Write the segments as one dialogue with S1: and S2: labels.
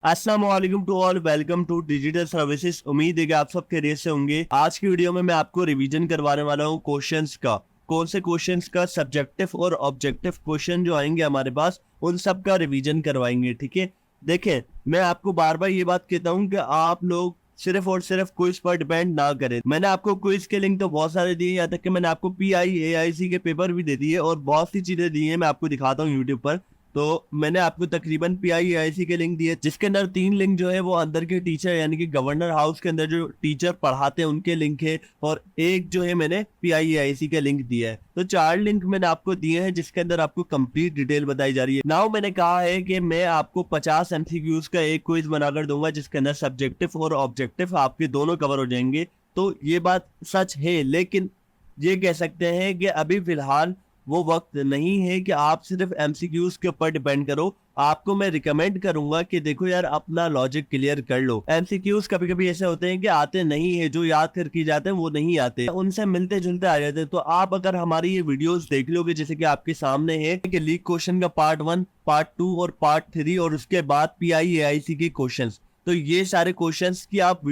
S1: अस्सलाम वालेकुम to all, welcome to digital services. उम्मीद है कि आप सब खैरियत से होंगे। आज की वीडियो में मैं आपको रिवीजन करवाने वाला हूँ क्वेश्चंस का। कौन से क्वेश्चंस का सब्जेक्टिव और ऑब्जेक्टिव क्वेश्चन जो आएंगे हमारे पास, उन सब का रिवीजन करवाएंगे। ठीक है, देखें, मैं आपको बार बार ये बात कहता हूँ कि आप लोग सिर्फ और सिर्फ क्विज पर डिपेंड ना करें। मैंने आपको क्विज के लिंक तो बहुत सारे दिए, यहाँ तक कि मैंने आपको PIAIC के पेपर भी दे दिए और बहुत सी चीजें दी है, मैं आपको दिखाता हूँ यूट्यूब पर। तो मैंने आपको तकरीबन PIAIC के लिंक दिए, जिसके अंदर 3 लिंक जो है वो अंदर के टीचर यानी कि गवर्नर हाउस के अंदर जो टीचर पढ़ाते हैं उनके लिंक है, और एक जो है मैंने PIAIC का लिंक दिया है। तो 4 लिंक मैंने आपको दिए हैं जिसके अंदर आपको कंप्लीट डिटेल बताई जा रही है। नाउ मैंने कहा है कि मैं आपको 50 MCQs का एक क्विज बनाकर दूंगा जिसके अंदर सब्जेक्टिव और ऑब्जेक्टिव आपके दोनों कवर हो जाएंगे। तो ये बात सच है, लेकिन ये कह सकते हैं कि अभी फिलहाल वो वक्त नहीं है कि आप सिर्फ MCQs के ऊपर डिपेंड करो। आपको मैं रिकमेंड करूंगा कि देखो यार, अपना लॉजिक क्लियर कर लो। MCQs कभी कभी ऐसे होते हैं कि आते नहीं है, जो याद करके जाते हैं वो नहीं आते, उनसे मिलते जुलते आ जाते हैं। तो आप अगर हमारी ये वीडियोस देख लोगे, जैसे कि आपके सामने है कि लीग क्वेश्चन का पार्ट 1, पार्ट 2 और पार्ट 3, और उसके बाद PIAIC के क्वेश्चन, तो ये सारे क्वेश्चन की आप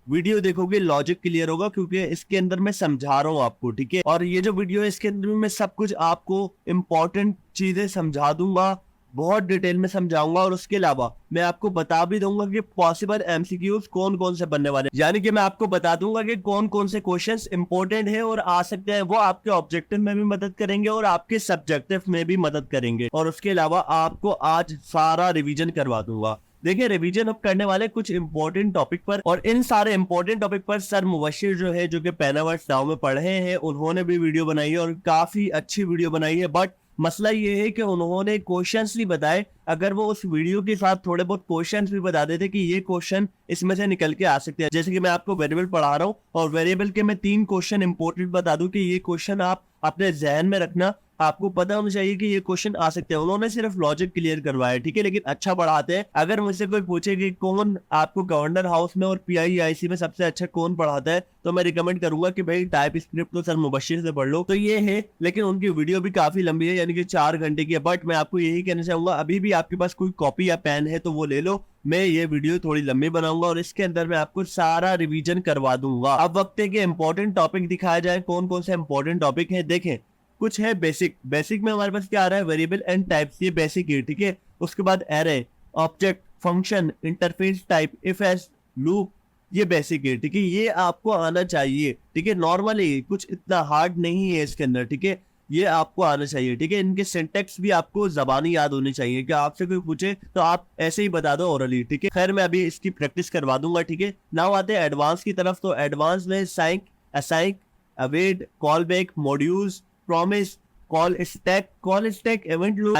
S1: वीडियो देखोगे, लॉजिक क्लियर होगा, क्योंकि इसके अंदर मैं समझा रहा हूँ आपको। ठीक है, और ये जो वीडियो है इसके अंदर मैं सब कुछ आपको इंपॉर्टेंट चीजें समझा दूंगा, बहुत डिटेल में समझाऊंगा, और उसके अलावा मैं आपको बता भी दूंगा कि पॉसिबल MCQs कौन कौन से बनने वाले हैं। यानी कि मैं आपको बता दूंगा कि कौन कौन से क्वेश्चंस इंपॉर्टेंट है और आ सकते हैं। वो आपके ऑब्जेक्टिव में भी मदद करेंगे और आपके सब्जेक्टिव में भी मदद करेंगे, और उसके अलावा आपको आज सारा रिवीजन करवा दूंगा। देखिए, रिवीजन अब करने वाले कुछ इंपॉर्टेंट टॉपिक पर, और इन सारे इंपॉर्टेंट टॉपिक पर सर मुबशिर जो है, जो कि पेनावर्स गांव में पढ़े हैं, उन्होंने भी वीडियो बनाई है और काफी अच्छी वीडियो बनाई है। बट मसला ये है कि उन्होंने क्वेश्चंस नहीं बताए। अगर वो उस वीडियो के साथ थोड़े बहुत क्वेश्चंस भी बता देते कि ये क्वेश्चन इसमें से निकल के आ सकते हैं, जैसे कि मैं आपको वेरिएबल पढ़ा रहा हूँ और वेरिएबल के मैं 3 क्वेश्चन इंपॉर्टेंट बता दूं कि ये क्वेश्चन आप अपने जहन में रखना, आपको पता होना चाहिए कि ये क्वेश्चन आ सकते हैं। उन्होंने सिर्फ लॉजिक क्लियर करवाया, ठीक है, लेकिन अच्छा पढ़ाते हैं। अगर मुझसे कोई पूछे कि कौन आपको गवर्नर हाउस में और PIAIC में सबसे अच्छा कौन पढ़ाता है, तो मैं रिकमेंड करूंगा कि भाई टाइप स्क्रिप्ट तो सर मुबशिर से पढ़ लो। तो ये है, लेकिन उनकी वीडियो भी काफी लंबी है, यानी कि 4 घंटे की है। बट मैं आपको यही कहना चाहूंगा, अभी भी आपके पास कोई कॉपी या पेन है तो वो ले लो। मैं ये वीडियो थोड़ी लंबी बनाऊंगा और इसके अंदर मैं आपको सारा रिवीजन करवा दूंगा। अब वक्त है कि इंपॉर्टेंट टॉपिक दिखाया जाए। कौन कौन से इंपॉर्टेंट टॉपिक है देखें। कुछ है बेसिक में हमारे पास क्या आ रहा है, वेरिएबल एंड टाइप्स, ये बेसिक है। ठीक है, उसके बाद array, object, function, interface type, if else, loop, ये बेसिक है। ठीक है, ये आपको आना चाहिए। ठीक है, नॉर्मली कुछ इतना हार्ड नहीं है इसके अंदर। ठीक है, ये आपको आना चाहिए। ठीक है, इनके सिंटेक्स भी आपको जबानी याद होनी चाहिए कि आपसे कोई पूछे तो आप ऐसे ही बता दो ओरली। ठीक है, खैर मैं अभी इसकी प्रैक्टिस करवा दूंगा। ठीक है, नाउ आते हैं एडवांस की तरफ। तो एडवांस में sync, async, await, call back, modules, promise, call stack, event loop,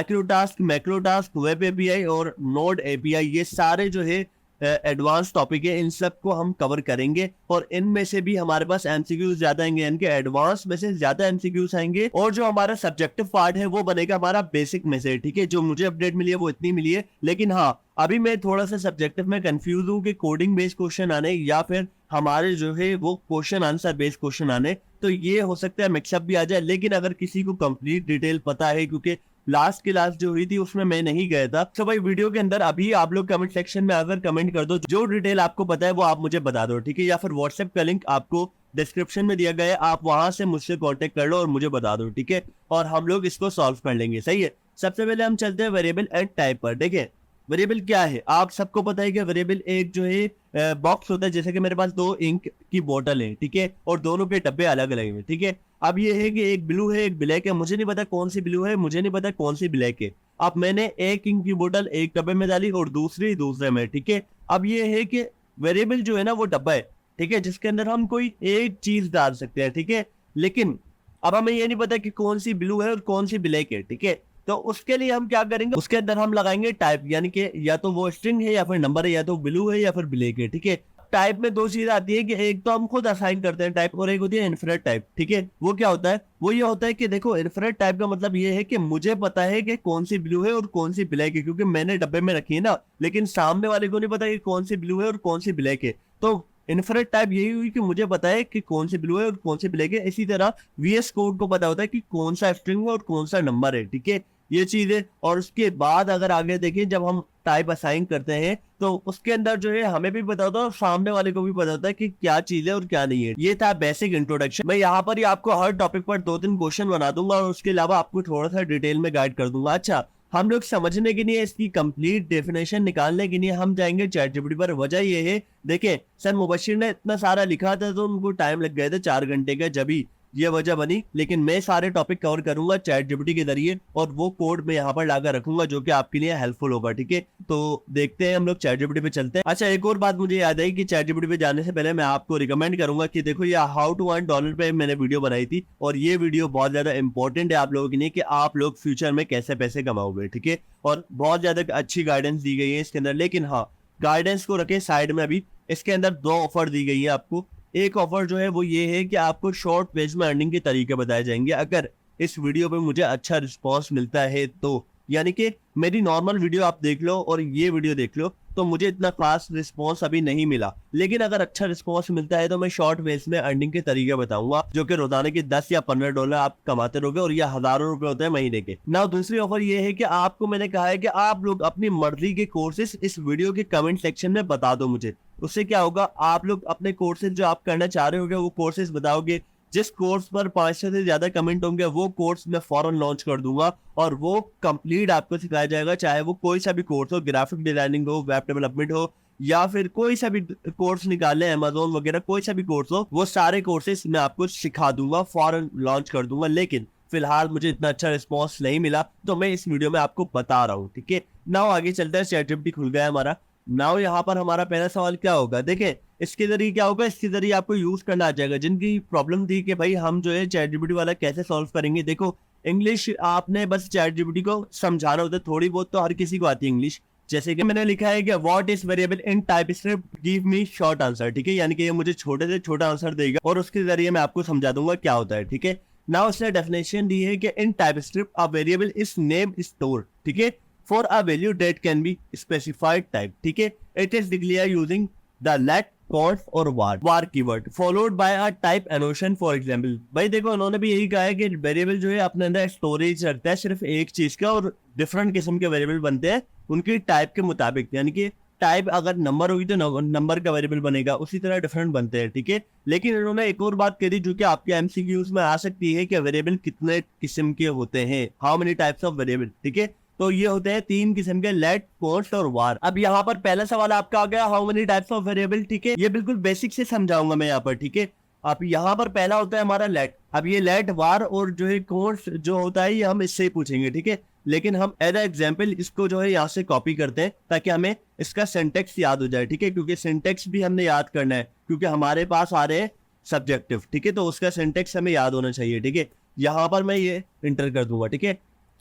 S1: macro task, web API और नोड एपीआई, ये सारे जो है एडवांस टॉपिक है। इन सब को हम कवर करेंगे और इनमें से भी हमारे पास MCQs ज्यादा आएंगे, इनके एडवांस में से ज्यादा MCQs आएंगे, और जो हमारा सब्जेक्टिव पार्ट है वो बनेगा हमारा बेसिक में से। ठीक है, जो मुझे अपडेट मिली है वो इतनी मिली है, लेकिन हाँ, अभी मैं थोड़ा सा सब्जेक्टिव में कंफ्यूज हूँ कि कोडिंग बेस्ड क्वेश्चन आने या फिर हमारे जो है वो क्वेश्चन आंसर बेस्ड क्वेश्चन आने, तो ये हो सकता है मिक्सअप भी आ जाए। लेकिन अगर किसी को कंप्लीट डिटेल पता है, क्योंकि लास्ट क्लास जो हुई थी उसमें मैं नहीं गया था, तो भाई वीडियो के अंदर अभी आप लोग कमेंट सेक्शन में अगर कमेंट कर दो, जो डिटेल आपको पता है वो आप मुझे बता दो। ठीक है, या फिर व्हाट्सएप का लिंक आपको डिस्क्रिप्शन में दिया गया है, आप वहां से मुझसे कांटेक्ट कर लो और मुझे बता दो। ठीक है, और हम लोग इसको सॉल्व कर लेंगे। सही है, सबसे पहले हम चलते हैं वेरिएबल एंड टाइप पर। देखिए, वेरिएबल क्या है, आप सबको पता है कि वेरिएबल एक जो है बॉक्स होता है, जैसे कि मेरे पास 2 इंक की बोतल है। ठीक है, और दोनों के डब्बे अलग अलग है। ठीक है, अब ये है कि एक ब्लू है एक ब्लैक है, मुझे नहीं पता कौन सी ब्लू है, मुझे नहीं पता कौन सी ब्लैक है। अब मैंने एक इंक की बोतल एक डब्बे में डाली और दूसरी दूसरे में। ठीक है, अब ये है कि वेरिएबल जो है ना वो डब्बा है, ठीक है, जिसके अंदर हम कोई एक चीज डाल सकते हैं। ठीक है, लेकिन अब हमें ये नहीं पता कि कौन सी ब्लू है और कौन सी ब्लैक है। ठीक है, तो उसके लिए हम क्या करेंगे, उसके अंदर हम लगाएंगे टाइप, यानी कि या तो वो स्ट्रिंग है या फिर नंबर है, या तो ब्लू है या फिर ब्लैक है। ठीक है, टाइप में 2 चीज आती है कि एक तो हम खुद असाइन करते हैं टाइप, और एक होती है इन्फिनिट टाइप। ठीक है, वो क्या होता है, वो ये होता है कि देखो, इन्फिनिट टाइप का मतलब ये है कि मुझे पता है कि कौन सी ब्लू है और कौन सी ब्लैक है, क्योंकि मैंने डब्बे में रखी है ना, लेकिन सामने वाले को नहीं पता कि कौन सी ब्लू है और कौन सी ब्लैक है। तो इन्फिनिट टाइप यही हुई कि मुझे पता है कि कौन सी ब्लू है और कौन सी ब्लैक है। इसी तरह VS कोड को पता होता है कि कौन सा स्ट्रिंग है और कौन सा नंबर है। ठीक है, ये चीजें। और उसके बाद अगर आगे देखें, जब हम टाइप असाइन करते हैं तो उसके अंदर जो है हमें भी पता होता है और सामने वाले को भी पता होता है कि क्या चीज है और क्या नहीं है। ये था बेसिक इंट्रोडक्शन। मैं यहाँ पर ही आपको हर टॉपिक पर 2-3 क्वेश्चन बना दूंगा और उसके अलावा आपको थोड़ा सा डिटेल में गाइड कर दूंगा। अच्छा, हम लोग समझने के लिए, इसकी कंप्लीट डेफिनेशन निकालने के लिए हम जाएंगे चैटजीपीटी पर। वजह ये है, देखें सर मुबशिर ने इतना सारा लिखा था तो उनको टाइम लग गए थे 4 घंटे का, जब ही ये वजह बनी। लेकिन मैं सारे टॉपिक कवर करूंगा चैटजीपीटी के जरिए और वो कोड मैं यहाँ पर लाकर रखूंगा जो कि आपके लिए हेल्पफुल होगा। ठीक है, तो देखते हैं, हम लोग चैटजीपीटी पे चलते हैं। अच्छा, एक और बात मुझे याद आई कि चैटजीपीटी पे जाने से पहले मैं आपको रिकमेंड करूंगा कि देखो ये हाउ टू अर्न डॉलर पे मैंने वीडियो बनाई थी और ये वीडियो बहुत ज्यादा इंपॉर्टेंट है आप लोगों के लिए कि आप लोग फ्यूचर में कैसे पैसे कमाओगे। ठीक है, और बहुत ज्यादा अच्छी गाइडेंस दी गई है इसके अंदर। लेकिन हाँ, गाइडेंस को रखें साइड में। अभी इसके अंदर 2 ऑफर दी गई है आपको। एक ऑफर जो है वो ये है कि आपको शॉर्ट पेज में अर्निंग के तरीके बताए जाएंगे अगर इस वीडियो पे मुझे अच्छा रिस्पांस मिलता है तो। यानी कि मेरी नॉर्मल वीडियो आप देख लो और ये वीडियो देख लो तो मुझे इतना खास रिस्पांस अभी नहीं मिला, लेकिन अगर अच्छा रिस्पांस मिलता है तो मैं शॉर्ट पेज में अर्निंग के तरीके बताऊंगा जो कि रोजाना के 10 या 15 डॉलर आप कमाते रहोगे और ये हजारों रुपए होते हैं महीने के। ना दूसरी ऑफर ये है कि आपको मैंने कहा है कि आप लोग अपनी मर्जी के कोर्सेज इस वीडियो के कमेंट सेक्शन में बता दो मुझे। उससे क्या होगा, आप लोग अपने कोर्सेज जो आप करना चाह रहे होगे वो कोर्सेज बताओगे। जिस कोर्स पर 500 से ज्यादा कमेंट होंगे वो कोर्स मैं फौरन लॉन्च कर दूंगा और वो कंप्लीट आपको सिखाया जाएगा, चाहे वो कोई सा भी कोर्स हो, ग्राफिक डिजाइनिंग हो, वेब डेवलपमेंट हो, या फिर कोई सा भी कोर्स निकाले अमेजोन वगैरह, कोई सा भी कोर्स हो, वो सारे कोर्सेज मैं आपको सिखा दूंगा, फौरन लॉन्च कर दूंगा। लेकिन फिलहाल मुझे इतना अच्छा रिस्पॉन्स नहीं मिला तो मैं इस वीडियो में आपको बता रहा हूँ। ठीक है, नाउ आगे चलते हैं। चैटजीपीटी खुल गया है हमारा। नाउ यहाँ पर हमारा पहला सवाल क्या होगा, देखें इसके जरिए क्या होगा, इसके जरिए आपको यूज करना आ जाएगा। जिनकी प्रॉब्लम थी कि भाई हम जो है चैटजीपीटी वाला कैसे सॉल्व करेंगे, देखो इंग्लिश आपने बस चैटजीपीटी को समझाना होता है, थोड़ी बहुत तो हर किसी को आती है इंग्लिश। जैसे कि मैंने लिखा है कि what is variable in TypeScript, give me short answer. ठीक है, यानी कि ये मुझे छोटे से छोटा आंसर देगा और उसके जरिए मैं आपको समझा दूंगा क्या होता है। ठीक है, नाउ उसने डेफिनेशन दी है कि in TypeScript a variable is name store. ठीक है, for a value that can be specified type. ठीक है, it is declared using the let, const और var keyword followed by a type annotation for example। भाई देखो उन्होंने भी यही कहा है कि वेरिएबल जो है अपने अंदर स्टोरेज रखता है सिर्फ एक चीज का और डिफरेंट किस्म के वेरिएबल बनते हैं उनकी टाइप के मुताबिक। यानी कि टाइप अगर नंबर होगी तो नंबर का वेरिएबल बनेगा, उसी तरह डिफरेंट बनते हैं। ठीक है, लेकिन इन्होंने एक और बात करी जो कि आपके एमसीक्यूज में आ सकती है कि वेरिएबल कितने किस्म के होते हैं, how many types of variable. ठीक है, तो ये होते हैं 3 किस्म के, लेट, कॉन्स्ट और वार। अब यहाँ पर पहला सवाल आपका आ गया, how many types of variable. ठीक है, ये बिल्कुल बेसिक से समझाऊंगा मैं यहाँ पर। ठीक है, अब यहाँ पर पहला होता है हमारा लेट। अब ये लेट, वार और जो है कॉन्स्ट जो होता है ये हम इससे ही पूछेंगे। ठीक है, लेकिन हम एज एग्जाम्पल इसको जो है यहाँ से कॉपी करते हैं ताकि हमें इसका सिंटेक्स याद हो जाए। ठीक है, क्योंकि सिंटेक्स भी हमने याद करना है क्योंकि हमारे पास आ रहे हैं सब्जेक्टिव। ठीक है, तो उसका सिंटेक्स हमें याद होना चाहिए। ठीक है, यहाँ पर मैं ये इंटर कर दूंगा। ठीक है,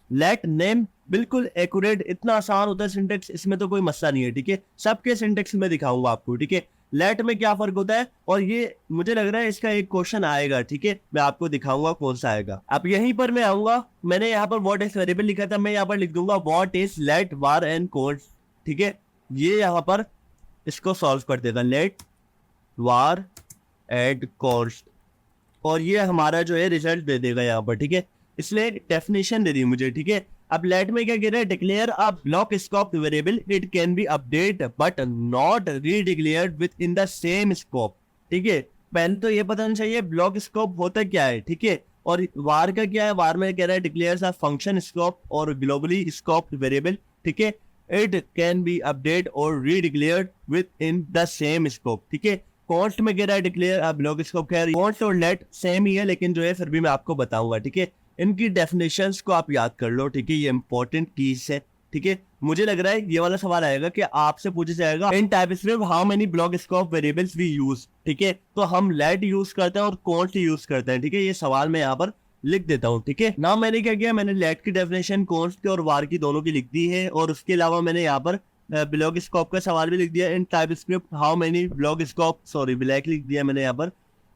S1: लेट नेम बिल्कुल एक्यूरेट, इतना आसान होता है सिंटेक्स, इसमें तो कोई मसला नहीं है। ठीक है, सबके सिंटेक्स में दिखाऊंगा आपको। ठीक है, लेट में क्या फर्क होता है और ये मुझे लग रहा है इसका एक क्वेश्चन आएगा। ठीक है, मैं आपको दिखाऊंगा कौन सा आएगा। अब यहीं पर मैं आऊंगा, मैंने यहाँ पर व्हाट इज वेरिएबल लिखा था, मैं यहाँ पर लिख दूंगा what is let, var and const. ठीक है, ये यहाँ पर इसको सॉल्व कर देगा, लेट, वार एंड कॉन्स्ट, और ये हमारा जो है रिजल्ट दे देगा यहाँ पर। ठीक है, इसलिए डेफिनेशन दे दी मुझे। ठीक है, अब लेट में क्या कह रहा है, declare a block scope variable, it can be update but not redeclared within the same scope. ठीक है, पहले तो ये पता नहीं चाहिए ब्लॉक स्कोप होता क्या है। ठीक है, और वार का क्या है, वार में कह रहा है डिक्लेयर्स अ फंक्शन स्कोप और ग्लोबली स्कोप वेरिएबल। ठीक है, इट कैन बी अपडेट और redeclared within the same scope. ठीक है, कॉन्स्ट में कह रहा है डिक्लेयर अ ब्लॉक स्कोप। कह रहा है कॉन्स्ट और लेट सेम ही है लेकिन जो है फिर भी मैं आपको बताऊंगा। ठीक है, इनकी डेफिनेशंस को आप याद कर लो। ठीक है, ये इंपॉर्टेंट कीज है। ठीक है, मुझे लग रहा है ये वाला सवाल आएगा कि आपसे पूछा जाएगा in TypeScript how many block scope variables we use. ठीक है, तो हम लेट यूज करते हैं और कॉन्स्ट यूज करते हैं। ठीक है, ये सवाल मैं यहाँ पर लिख देता हूँ। ठीक है, ना मैंने क्या किया, मैंने लेट की डेफिनेशन कॉन्स्ट की और वार की दोनों की लिख दी है और उसके अलावा मैंने यहाँ पर ब्लॉक स्कोप का सवाल भी लिख दिया, in TypeScript how many block scope, sorry black लिख दिया मैंने यहाँ पर,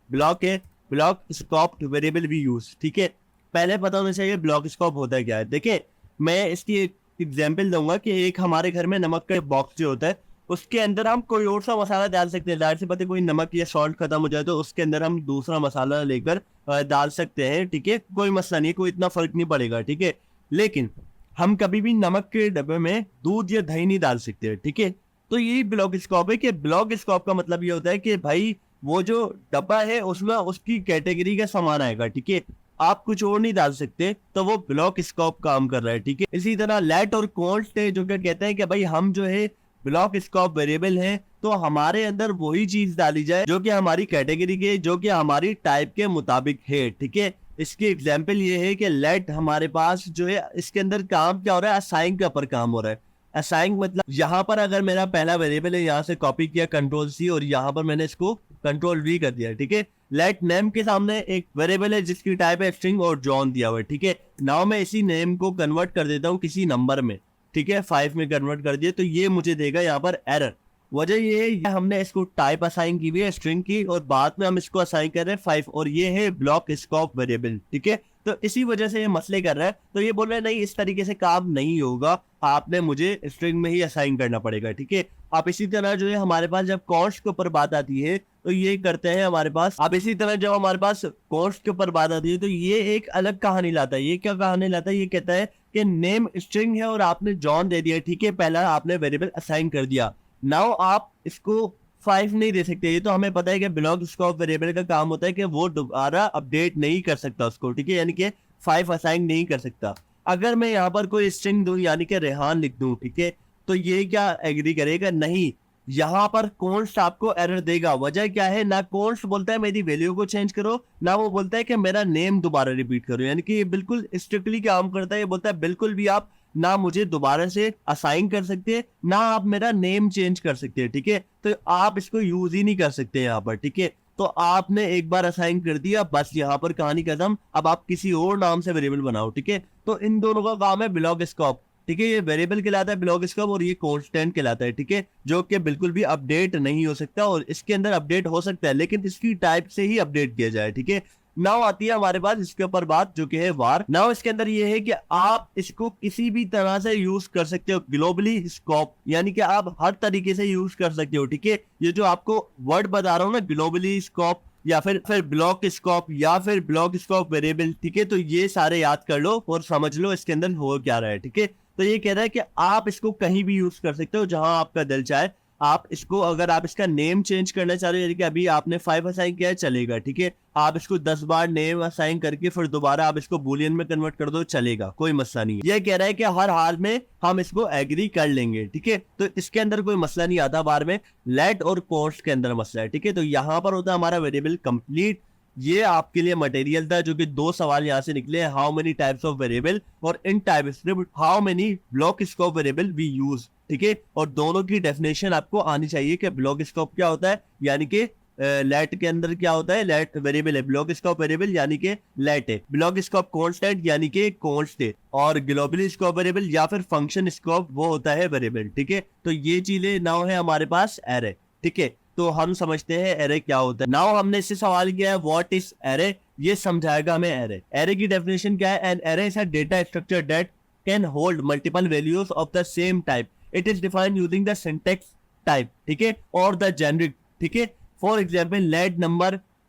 S1: ब्लॉक है block scope variable we use. ठीक है, पहले पता होना चाहिए ब्लॉक स्कोप होता है क्या है। देखिए मैं इसकी एक एग्जांपल दूंगा कि एक हमारे घर में नमक का बॉक्स जो होता है उसके अंदर हम कोई और सा मसाला डाल सकते हैं। जाहिर सी बात है कोई नमक या सॉल्ट खत्म हो जाए तो उसके अंदर हम दूसरा मसाला लेकर डाल सकते हैं। ठीक है, कोई मसला नहीं, कोई इतना फर्क नहीं पड़ेगा। ठीक है, लेकिन हम कभी भी नमक के डब्बे में दूध या दही नहीं डाल सकते, ठीक है। तो यही ब्लॉक स्कोप है कि ब्लॉक स्कोप का मतलब ये होता है कि भाई वो जो डब्बा है उसमें उसकी कैटेगरी का सामान आएगा, ठीक है। आप कुछ और नहीं डाल सकते, तो वो ब्लॉक स्कोप काम कर रहा है, ठीक है। इसी तरह लेट और कॉन्स्ट है जो कि कहते हैं कि भाई हम जो है ब्लॉक स्कोप वेरिएबल है, तो हमारे अंदर वही चीज डाली जाए जो कि हमारी कैटेगरी के, जो कि हमारी टाइप के मुताबिक है, ठीक है। इसकी एग्जांपल ये है कि लेट हमारे पास जो है इसके अंदर काम क्या हो रहा है, असाइन के ऊपर काम हो रहा है। असाइन मतलब यहाँ पर अगर मेरा पहला वेरिएबल है, यहाँ से कॉपी किया कंट्रोल सी और यहाँ पर मैंने इसको कंट्रोल वी कर दिया, ठीक है। लेट नेम के सामने एक वेरिएबल है जिसकी टाइप है स्ट्रिंग और जॉन दिया हुआ है, ठीक है। नाउ मैं इसी नेम को कन्वर्ट कर देता हूँ किसी नंबर में, ठीक है। 5 में कन्वर्ट कर दिया तो ये मुझे देगा यहाँ पर एरर। वजह ये है हमने इसको टाइप असाइन की हुई है स्ट्रिंग की और बाद में हम इसको असाइन कर रहे हैं 5 और ये है ब्लॉक स्कोप वेरिएबल, ठीक है। तो इसी वजह से ये मसले कर रहा है। तो ये बोल रहा है नहीं इस तरीके से काम नहीं होगा, आपने मुझे स्ट्रिंग में ही असाइन करना पड़ेगा, ठीक है। आप इसी तरह जो है हमारे पास जब कॉस्ट के ऊपर बात आती है तो ये करते हैं हमारे पास। अब इसी तरह जब हमारे पास कॉस्ट के ऊपर बात आती है तो ये एक अलग कहानी लाता है। ये क्या कहानी लाता है, ये कहता है कि नेम स्ट्रिंग है और आपने जॉन दे दिया, ठीक है। पहला आपने वेरिएबल असाइन कर दिया, नाउ आप इसको 5 नहीं दे सकते। ये तो हमें पता है कि ब्लॉक स्कोप वेरिएबल का काम होता है कि वो दोबारा अपडेट नहीं कर सकता उसको, ठीक है, यानी कि 5 असाइन नहीं कर सकता। अगर मैं यहाँ पर कोई स्ट्रिंग दूं यानी कि रेहान लिख दूं, ठीक है, तो ये क्या एग्री करेगा, नहीं। यहाँ पर कॉन्स्ट आपको एरर देगा। वजह क्या है, ना कॉन्स्ट बोलता है मेरी वैल्यू को चेंज करो, ना वो बोलता है कि मेरा नेम दोबारा रिपीट करो, यानी कि ये बिल्कुल स्ट्रिक्टली काम करता है। ये बोलता है बिल्कुल भी आप ना मुझे दोबारा से असाइन कर सकते हैं, ना आप मेरा नेम चेंज कर सकते हैं, ठीक है। तो आप इसको यूज ही नहीं कर सकते यहाँ पर, ठीक है। तो आपने एक बार असाइन कर दिया, बस यहाँ पर कहानी खत्म। अब आप किसी और नाम से वेरिएबल बनाओ, ठीक है। तो इन दोनों का काम है ब्लॉक स्कोप, ठीक है। ये वेरिएबल कहलाता है ब्लॉक स्कोप और ये कांस्टेंट कहलाता है, ठीक है, जो कि बिल्कुल भी अपडेट नहीं हो सकता। और इसके अंदर अपडेट हो सकता है लेकिन इसकी टाइप से ही अपडेट किया जाए, ठीक है। नाउ आती है हमारे पास इसके ऊपर बात जो कि है वार। नाउ इसके अंदर ये है कि आप इसको किसी भी तरह से यूज कर सकते हो, ग्लोबली स्कोप, यानी कि आप हर तरीके से यूज कर सकते हो, ठीक है। ये जो आपको वर्ड बता रहा हूँ ना, ग्लोबली स्कोप या फिर ब्लॉक स्कोप या फिर ब्लॉक स्कोप वेरिएबल, ठीक है। तो ये सारे याद कर लो और समझ लो इसके अंदर हो क्या रहा है, ठीक है। तो ये कह रहा है कि आप इसको कहीं भी यूज कर सकते हो जहां आपका दिल चाहे। आप इसको अगर आप इसका नेम चेंज करना चाह रहे हो, यानी कि अभी आपने 5 असाइन किया है, चलेगा, ठीक है। आप इसको 10 बार नेम असाइन करके फिर दोबारा आप इसको बूलियन में कन्वर्ट कर दो, चलेगा, कोई मसला नहीं है। ये कह रहा है कि हर हाल में हम इसको एग्री कर लेंगे, ठीक है। तो इसके अंदर कोई मसला नहीं आता बार में। लेट और कॉस्ट के अंदर मसला है, ठीक है। तो यहाँ पर होता है हमारा वेरिएबल कंप्लीट। ये आपके लिए मटेरियल था जो कि 2 सवाल यहाँ से निकले, how many types of variable और in TypeScript how many block scope variable we use, ठीक है। और दोनों की डेफिनेशन आपको आनी चाहिए कि ब्लॉक स्कोप क्या होता है, यानी कि लेट के अंदर क्या होता है, लेट वेरिएबल है, ब्लॉक स्कोप वेरिएबल यानी कि लेट है, ब्लॉक स्कोप कांस्टेंट यानी कि कॉन्स्ट है, और ग्लोबली स्कोप वेरिएबल या फिर फंक्शन स्कोप वो होता है वेरिएबल, ठीक है। तो ये चीजें नाउ है हमारे पास एरे, ठीक है। तो हम समझते हैं एरे क्या होता है। नाउ हमने इससे सवाल किया है व्हाट इज एरे, ये समझाएगा हमें एरे। एरे की डेफिनेशन क्या है, an array is a data structure that can hold multiple values of the same type, it is defined using the syntax type, ठीक है, और द जेनरिक, ठीक है। फॉर एग्जाम्पल लेट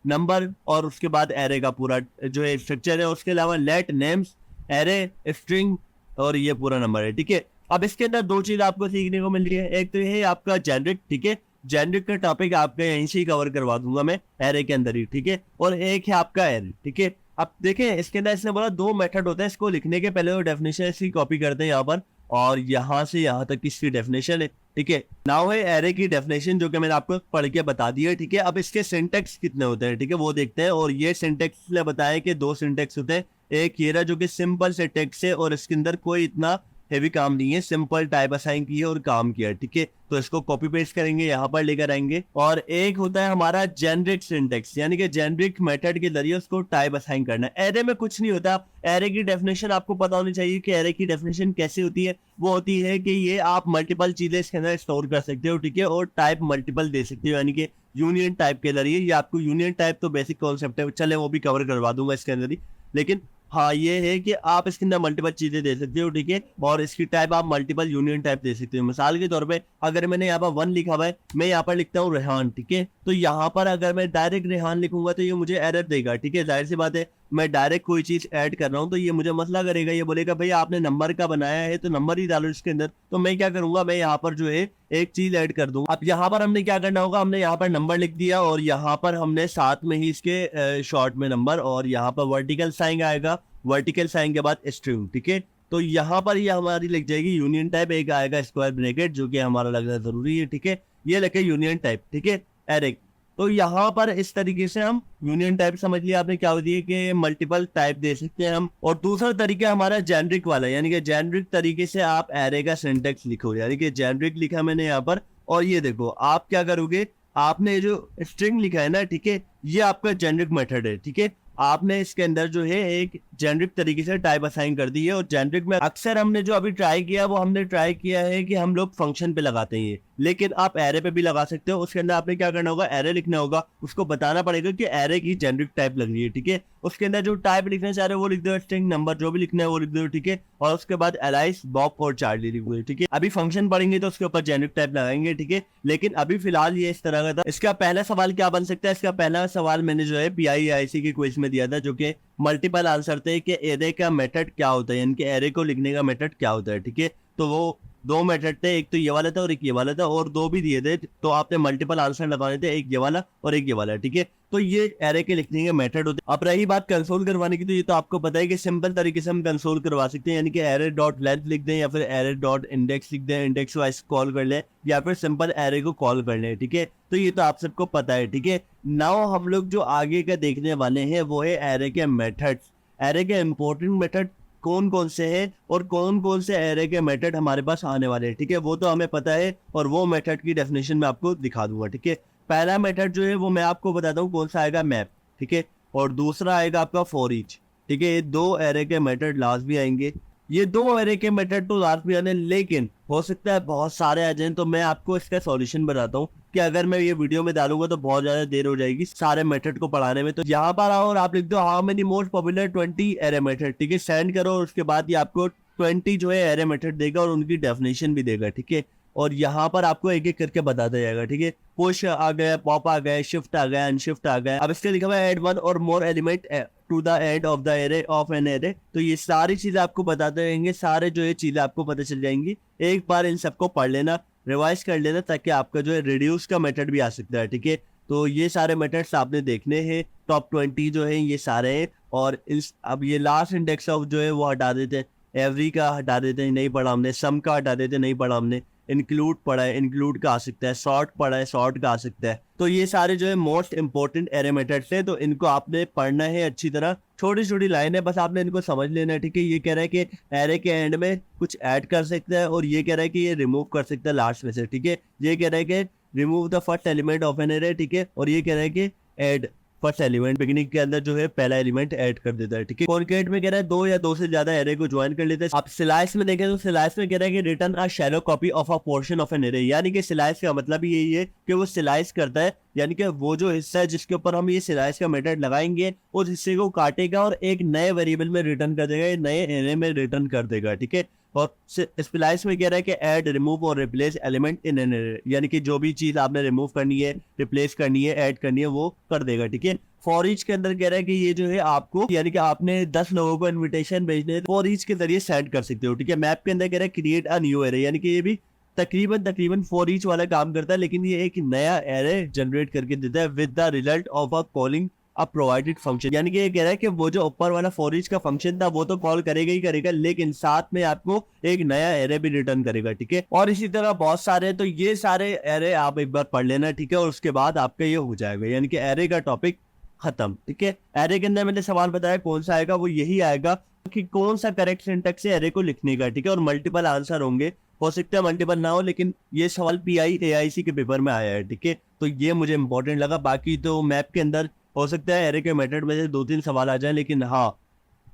S1: नंबर और उसके बाद एरे का पूरा जो है स्ट्रक्चर है, उसके अलावा लेट नेम्स, एरे, स्ट्रिंग और ये पूरा नंबर है, ठीक है। अब इसके अंदर 2 चीज आपको सीखने को मिल रही है। एक तो ये है आपका जेनरिक, ठीक है, जेनरिक का टॉपिक आपका यहीं से ही कवर करवा दूंगा मैं एरे के अंदर ही, ठीक है। और एक है आपका एरे, ठीक है। अब देखें इसके अंदर इसने बोला 2 मेथड होता है, इसको लिखने के पहले वो डेफिनेशन इसकी कॉपी करते हैं यहाँ पर और यहाँ से यहाँ तक इसकी डेफिनेशन है, ठीक है। नाउ है एरे की डेफिनेशन जो कि मैंने आपको पढ़ के बता दी है, ठीक है। अब इसके सिंटेक्स कितने होते हैं, ठीक है, वो देखते हैं। और ये सिंटेक्स ने बताया कि 2 सिंटेक्स होते हैं। एक ये रहा जो कि सिंपल सिंटेक्स है और इसके अंदर कोई इतना हेवी काम नहीं है, सिंपल टाइप असाइन की है और काम किया, ठीक है। तो इसको कॉपी पेस्ट करेंगे, यहाँ पर लेकर आएंगे। और एक होता है हमारा जेनरिक सिंटेक्स, यानी कि जेनरिक मेथड के जरिए उसको टाइप असाइन करना है। एरे में कुछ नहीं होता। एरे की डेफिनेशन आपको पता होनी चाहिए कि एरे की डेफिनेशन कैसे होती है। वो होती है कि ये आप मल्टीपल चीजें इसके अंदर स्टोर कर सकते हो, ठीक है, और टाइप मल्टीपल दे सकते हो, यानी कि यूनियन टाइप के जरिए। ये आपको यूनियन टाइप तो बेसिक कॉन्सेप्ट है, चले वो भी कवर करवा दूंगा इसके अंदर ही। लेकिन हाँ ये है कि आप इसके अंदर मल्टीपल चीजें दे सकते हो, ठीक है, और इसकी टाइप आप मल्टीपल यूनियन टाइप दे सकते हो। मिसाल के तौर पे अगर मैंने यहाँ पर 1 लिखा हुआ है, मैं यहाँ पर लिखता हूँ रेहान, ठीक है। तो यहाँ पर अगर मैं डायरेक्ट रेहान लिखूंगा तो ये मुझे एरर देगा, ठीक है, जाहिर सी बात है। मैं डायरेक्ट कोई चीज ऐड कर रहा हूँ तो ये मुझे मसला करेगा, ये बोलेगा भाई आपने नंबर का बनाया है तो नंबर ही डालो इसके अंदर। तो मैं क्या करूंगा, मैं यहाँ पर जो है एक चीज ऐड कर दूंगा। अब यहाँ पर हमने क्या करना होगा, हमने यहाँ पर नंबर लिख दिया और यहाँ पर हमने साथ में ही इसके शॉर्ट में नंबर, और यहाँ पर वर्टिकल साइन आएगा, वर्टिकल साइन के बाद स्ट्रिंग, ठीक है। तो यहाँ पर ये हमारी लिख जाएगी यूनियन टाइप, एक आएगा स्क्वायर ब्रैकेट जो कि हमारा लगना जरूरी है, ठीक है। ये लिखे यूनियन टाइप, ठीक है, एरे। तो यहाँ पर इस तरीके से हम यूनियन टाइप समझ लिया आपने क्या होती है कि मल्टीपल टाइप दे सकते हैं हम। और दूसरा तरीका हमारा जेनरिक वाला, यानी कि जेनरिक तरीके से आप एरे का सिंटेक्स लिखो, यानी कि जेनरिक लिखा मैंने यहाँ पर। और ये देखो आप क्या करोगे, आपने जो स्ट्रिंग लिखा है ना, ठीक है, ये आपका जेनरिक मेथड है, ठीक है। आपने इसके अंदर जो है एक जेनरिक तरीके से टाइप असाइन कर दी है। और जेनरिक में अक्सर हमने जो अभी ट्राई किया वो हमने ट्राई किया है कि हम लोग फंक्शन पे लगाते हैं, लेकिन आप एरे पे भी लगा सकते हो। उसके अंदर आपने क्या करना होगा, एरे लिखना होगा, उसको बताना पड़ेगा कि एरे की जेनरिक टाइप लग रही है, ठीक है। उसके अंदर जो टाइप लिखना चाह रहे हो वो लिख दो, स्ट्रिंग नंबर जो भी लिखना है वो लिख दो, ठीक है। और उसके बाद एलाइस बॉब और चार्ली लिख दो, ठीक है। अभी फंक्शन पढ़ेंगे तो उसके ऊपर जेनरिक टाइप लगाएंगे, ठीक है। लेकिन अभी फिलहाल ये इस तरह का था। इसका पहला सवाल क्या बन सकता है, इसका पहला सवाल मैंने जो है PIIC की क्विज में दिया था, जो कि मल्टीपल आंसर थे कि एरे का मेथड क्या होता है, यानी कि एरे को लिखने का मेथड क्या होता है, ठीक है। तो वो दो मेथड थे, एक तो ये वाला था और एक ये वाला था, और दो भी दिए थे, तो आपने मल्टीपल आंसर लगाने थे, एक ये वाला और एक ये वाला, ठीक है। तो ये एरे के लिखने के मेथड होते हैं। अब रही बात कंसोल करवाने की, तो ये तो आपको पता है कि सिंपल तरीके से हम कंसोल करवा सकते हैं, यानी कि एरे डॉट लेंथ लिख दें या फिर एरे डॉट इंडेक्स लिख दें, इंडेक्स वाइज कॉल कर लें या फिर सिंपल एरे को कॉल कर लें, ठीक है। तो ये तो आप सबको पता है, ठीक है। नाउ हम लोग जो आगे का देखने वाले हैं वो है एरे के मेथड्स। एरे के इंपॉर्टेंट मेथड कौन कौन से हैं और कौन कौन से एरे के मेथड हमारे पास आने वाले हैं, ठीक है, वो तो हमें पता है। और वो मेथड की डेफिनेशन मैं आपको दिखा दूंगा, ठीक है। पहला मेथड जो है वो मैं आपको बताता हूँ कौन सा आएगा, मैप, ठीक है। और दूसरा आएगा आपका फॉर ईच, ठीक है। ये दो एरे के मेथड लास्ट भी आएंगे, ये दो एरे के मेथड तो लास्ट भी आने, लेकिन हो सकता है बहुत सारे आ जाएं। तो मैं आपको इसका सॉल्यूशन बताता हूँ कि अगर मैं ये वीडियो में डालूंगा तो बहुत ज्यादा देर हो जाएगी सारे मेथड को पढ़ाने में। तो यहाँ पर आओ और आप लिख दो how many most popular 20 array method, ठीक है, सेंड करो। और उसके बाद ये आपको 20 जो है एरे मेथड देगा और उनकी डेफिनेशन भी देगा, ठीक है। और यहाँ पर आपको एक एक करके बताता जाएगा, ठीक है। पुश आ गया, पॉप आ गया, शिफ्ट आ गया, अनशिफ्ट आ गया। अब इसके लिखा हुआ है ऐड वन और more element to the end of the array of an array. तो ये सारी चीजें आपको बताते रहेंगे, सारे जो है चीजें आपको पता चल जाएंगी। एक बार इन सबको पढ़ लेना, रिवाइज कर लेना, ताकि आपका जो है रिड्यूस का मेथड भी आ सकता है, ठीक है। तो ये सारे मेथड्स आपने देखने हैं, टॉप 20 जो है ये सारे हैं। और इस अब ये लास्ट इंडेक्स ऑफ जो है वो हटा देते हैं, एवरी का हटा देते हैं, नहीं पढ़ा हमने, सम का हटा देते हैं, नहीं पढ़ा हमने, इंक्लूड पढ़ा है, इंक्लूड का आ सकता है, सॉर्ट पढ़ा है, सॉर्ट का आ सकता है। तो ये सारे जो है मोस्ट इंपॉर्टेंट एरे मेथड्स हैं, तो इनको आपने पढ़ना है अच्छी तरह। छोटी छोटी लाइन है, बस आपने इनको समझ लेना है, ठीक है। ये कह रहा है कि एरे के एंड में कुछ ऐड कर सकता है और ये कह रहा है कि ये रिमूव कर सकता है लास्ट में से, ठीक है। ये कह रहा है कि remove the first element of an array, ठीक है। और ये कह रहा है कि ऐड फर्स्ट एलिमेंट, बिगिनिंग के अंदर जो है पहला एलिमेंट ऐड कर देता है, ठीक है। कॉन्केट में कह रहा है दो या दो से ज्यादा एरे को ज्वाइन कर लेते हैं। आप स्लाइस में देखें तो स्लाइस में कह रहा है कि return a shallow copy of a portion of an array, यानी कि स्लाइस का मतलब यही है कि वो स्लाइस करता है, यानी कि वो जो हिस्सा है जिसके ऊपर हम ये स्लाइस का मेथड लगाएंगे उस हिस्से को काटेगा और एक नए वेरिएबल में रिटर्न कर देगा, नए एरे में रिटर्न कर देगा, ठीक है। और स्प्लाइस में कह रहा है कि ऐड, रिमूव और replace element in an array, यानी कि जो भी चीज आपने रिमूव करनी है, रिप्लेस करनी है, ऐड करनी है, वो कर देगा, ठीक है। फॉर ईच के अंदर कह रहा है कि ये जो है आपको, यानी कि आपने 10 लोगों को इनविटेशन भेजने हैं, फॉर ईच के जरिए सेंड कर सकते हो, ठीक है। मैप के अंदर कह रहा है क्रिएट अ न्यू एरे, यानी कि ये भी तकरीबन फॉर ईच वाला काम करता है, लेकिन ये एक नया एरे जनरेट करके देता है with the result of a calling a provided function, यानी कि ये कह रहा है कि वो जो ऊपर वाला फॉर ईच का फंक्शन था वो तो कॉल करेगा ही करेगा, लेकिन साथ में आपको एक नया एरे भी रिटर्न करेगा, ठीक है। और इसी तरह बहुत सारे, तो ये सारे एरे आप एक बार पढ़ लेना, ठीक है। और उसके बाद आपका ये हो जाएगा, यानी कि एरे का टॉपिक खत्म, ठीक है। एरे के अंदर मैंने सवाल बताया कौन सा आएगा, वो यही आएगा कि कौन सा करेक्ट सिंटेक्स है एरे को लिखने का, ठीक है। और मल्टीपल आंसर होंगे, हो सकता है मल्टीपल ना हो, लेकिन ये सवाल PIAIC के पेपर में आया है, ठीक है। तो ये मुझे इंपॉर्टेंट लगा। बाकी तो मैप के अंदर हो सकता है एरे के मेथड में से 2-3 सवाल आ जाए, लेकिन हाँ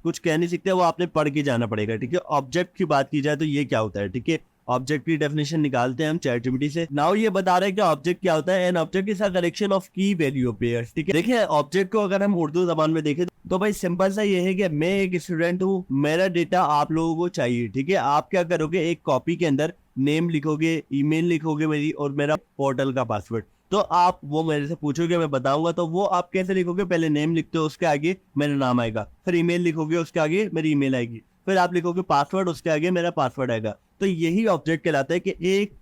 S1: कुछ कह नहीं सकते, वो आपने पढ़ के जाना पड़ेगा, ठीक है। ऑब्जेक्ट की बात की जाए तो ये क्या होता है, ठीक है। ऑब्जेक्ट की डेफिनेशन निकालते हैं हम ChatGPT से। नाउ ये बता रहे हैं कि ऑब्जेक्ट क्या होता है। An object is a collection of की वैल्यू पेयर्स, ठीक है। देखिए ऑब्जेक्ट को अगर हम उर्दू जबान में देखें तो भाई सिंपल सा ये है कि मैं एक स्टूडेंट हूँ, मेरा डेटा आप लोगों को चाहिए, ठीक है। आप क्या करोगे, एक कॉपी के अंदर नेम लिखोगे, ईमेल लिखोगे मेरी, और मेरा पोर्टल का पासवर्ड। तो आप वो मेरे से पूछोगे, मैं बताऊंगा। तो वो आप कैसे लिखोगे, पहले नेम लिखते हो, उसके आगे मेरा नाम आएगा, फिर ईमेल लिखोगे, उसके आगे मेरी ईमेल आएगी, फिर आप लिखोगे पासवर्ड, उसके आगे मेरा पासवर्ड आएगा। तो यही ऑब्जेक्ट कहलाता है कि एक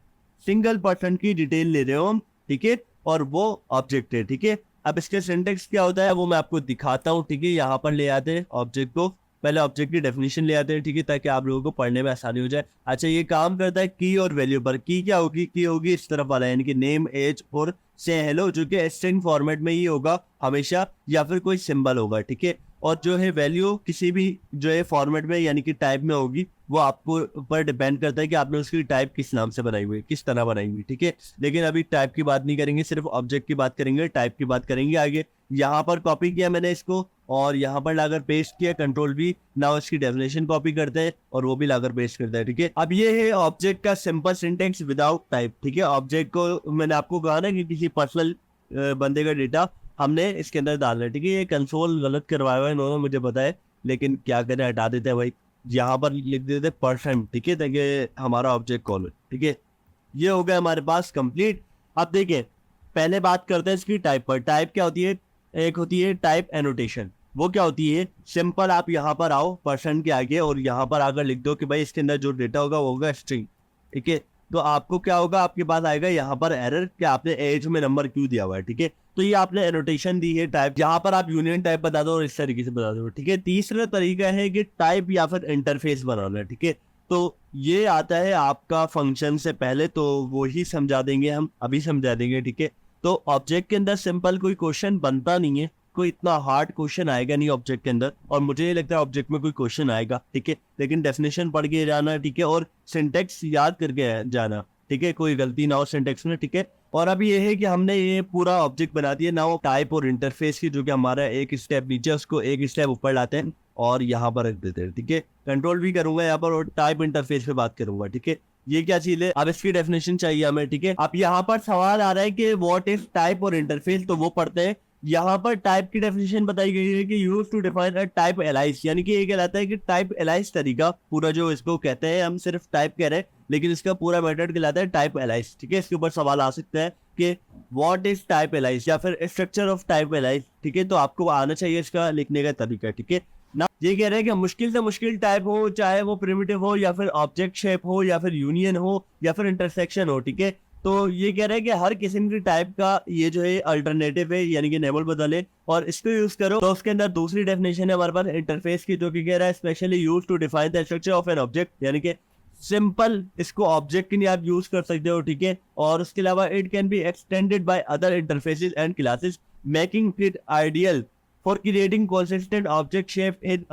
S1: सिंगल पर्सन की डिटेल ले रहे हो हम, ठीक है, और वो ऑब्जेक्ट है, ठीक है। अब इसके सिंटेक्स क्या होता है वो मैं आपको दिखाता हूँ, ठीक है। यहाँ पर ले आते हैं ऑब्जेक्ट को, पहले ऑब्जेक्ट की डेफिनेशन ले आते हैं, ठीक है, ताकि आप लोगों को पढ़ने में आसानी हो जाए। अच्छा, ये काम करता है की और वैल्यू पर। की क्या होगी, की होगी इस तरफ वाला, यानी कि नेम, एज और से हेलो, जो कि स्ट्रिंग फॉर्मेट में ही होगा हमेशा, या फिर कोई सिंबल होगा, ठीक है। और जो है वैल्यू किसी भी जो है फॉर्मेट में यानी कि टाइप में होगी, वो आपको ऊपर डिपेंड करता है कि आपने उसकी टाइप किस नाम से बनाई हुई है, किस तरह बनाई हुई, ठीक है। लेकिन अभी टाइप की बात नहीं करेंगे, सिर्फ ऑब्जेक्ट की बात करेंगे, टाइप की बात करेंगे आगे। यहाँ पर कॉपी किया मैंने इसको, और यहाँ पर लाकर पेस्ट किया, कंट्रोल भी ना, इसकी डेफिनेशन कॉपी करते हैं और वो भी लाकर पेस्ट करते हैं, ठीक है। अब ये है ऑब्जेक्ट का सिंपल सिंटेक्स विदाउट टाइप, ठीक है। ऑब्जेक्ट को मैंने आपको कहा ना कि किसी पर्सनल बंदे का डेटा हमने इसके अंदर डालना है, ठीक है। ये कंसोल गलत करवाया हुआ है इन्होंने, मुझे पता है, लेकिन क्या करें, हटा देते हैं भाई। यहाँ पर लिख देते पर्सन, ठीक है, ताकि हमारा ऑब्जेक्ट कॉल हो, ठीक है। ये हो गया हमारे पास कंप्लीट। अब देखिए, पहले बात करते हैं इसकी टाइप पर। टाइप क्या होती है, एक होती है टाइप एनोटेशन। वो क्या होती है, सिंपल आप यहाँ पर आओ पर्सन के आगे और यहाँ पर आकर लिख दो कि भाई इसके अंदर जो डेटा होगा वो होगा स्ट्रिंग, ठीक है। तो आपको क्या होगा, आपके पास आएगा यहाँ पर एरर कि आपने एज में नंबर क्यों दिया हुआ है, ठीक है। तो ये आपने एनोटेशन दी है टाइप, यहाँ पर आप यूनियन टाइप बता दो और इस तरीके से बता दो, ठीक है। तीसरा तरीका है कि टाइप या फिर इंटरफेस बनाना, ठीक है। तो ये आता है आपका फंक्शन से पहले, तो वो ही समझा देंगे हम, अभी समझा देंगे, ठीक है। तो ऑब्जेक्ट के अंदर सिंपल कोई क्वेश्चन बनता नहीं है, कोई इतना हार्ड क्वेश्चन आएगा नहीं ऑब्जेक्ट के अंदर, और मुझे ये लगता है ऑब्जेक्ट में कोई क्वेश्चन आएगा, ठीक है। लेकिन डेफिनेशन पढ़ के जाना, ठीक है, और सिंटेक्स याद करके जाना, ठीक है, कोई गलती ना हो सिंटेक्स में, ठीक है। और अभी ये है कि हमने ये पूरा ऑब्जेक्ट बना दिया ना, वो टाइप और इंटरफेस की, जो कि हमारा एक स्टेप नीचे, उसको एक स्टेप ऊपर लाते हैं और यहाँ पर रख देते हैं, ठीक है। कंट्रोल भी करूंगा यहाँ पर और टाइप इंटरफेस पे बात करूंगा, ठीक है। ये क्या चीज है, अब इसकी डेफिनेशन चाहिए हमें, ठीक है। अब यहाँ पर सवाल आ रहा है कि व्हाट इज टाइप और इंटरफेस, तो वो पढ़ते हैं। यहाँ पर टाइप की डेफिनेशन बताई गई है कि use to define a type alias, यानी कि ये कहलाता है कि टाइप एलाइज तरीका, पूरा जो इसको कहते हैं, हम सिर्फ टाइप कह रहे हैं लेकिन इसका पूरा मेथड कहलाता है टाइप एलाइज, ठीक है। इसके ऊपर सवाल आ सकते हैं कि व्हाट इज टाइप एलाइज या फिर स्ट्रक्चर ऑफ टाइप एलाइज, ठीक है। तो आपको आना चाहिए इसका लिखने का तरीका, ठीक है ना। ये कह रहे हैं कि मुश्किल से मुश्किल टाइप हो, चाहे वो प्रिमिटिव हो या फिर ऑब्जेक्ट शेप हो या फिर यूनियन हो या फिर इंटरसेक्शन हो, ठीक है। तो ये कह रहे हैं कि हर किस्म की टाइप का ये जो है अल्टरनेटिव है, यानी कि नेबल बदले और इसको यूज करो। तो उसके अंदर दूसरी डेफिनेशन है हमारे पास इंटरफेस की, जो कि कह रहा है specially use to define the structure of an object, यानी कि सिंपल इसको ऑब्जेक्ट के लिए आप यूज कर सकते हो, ठीक है। और उसके अलावा it can be extended by other interfaces and classes, making it ideal for creating consistent object shape in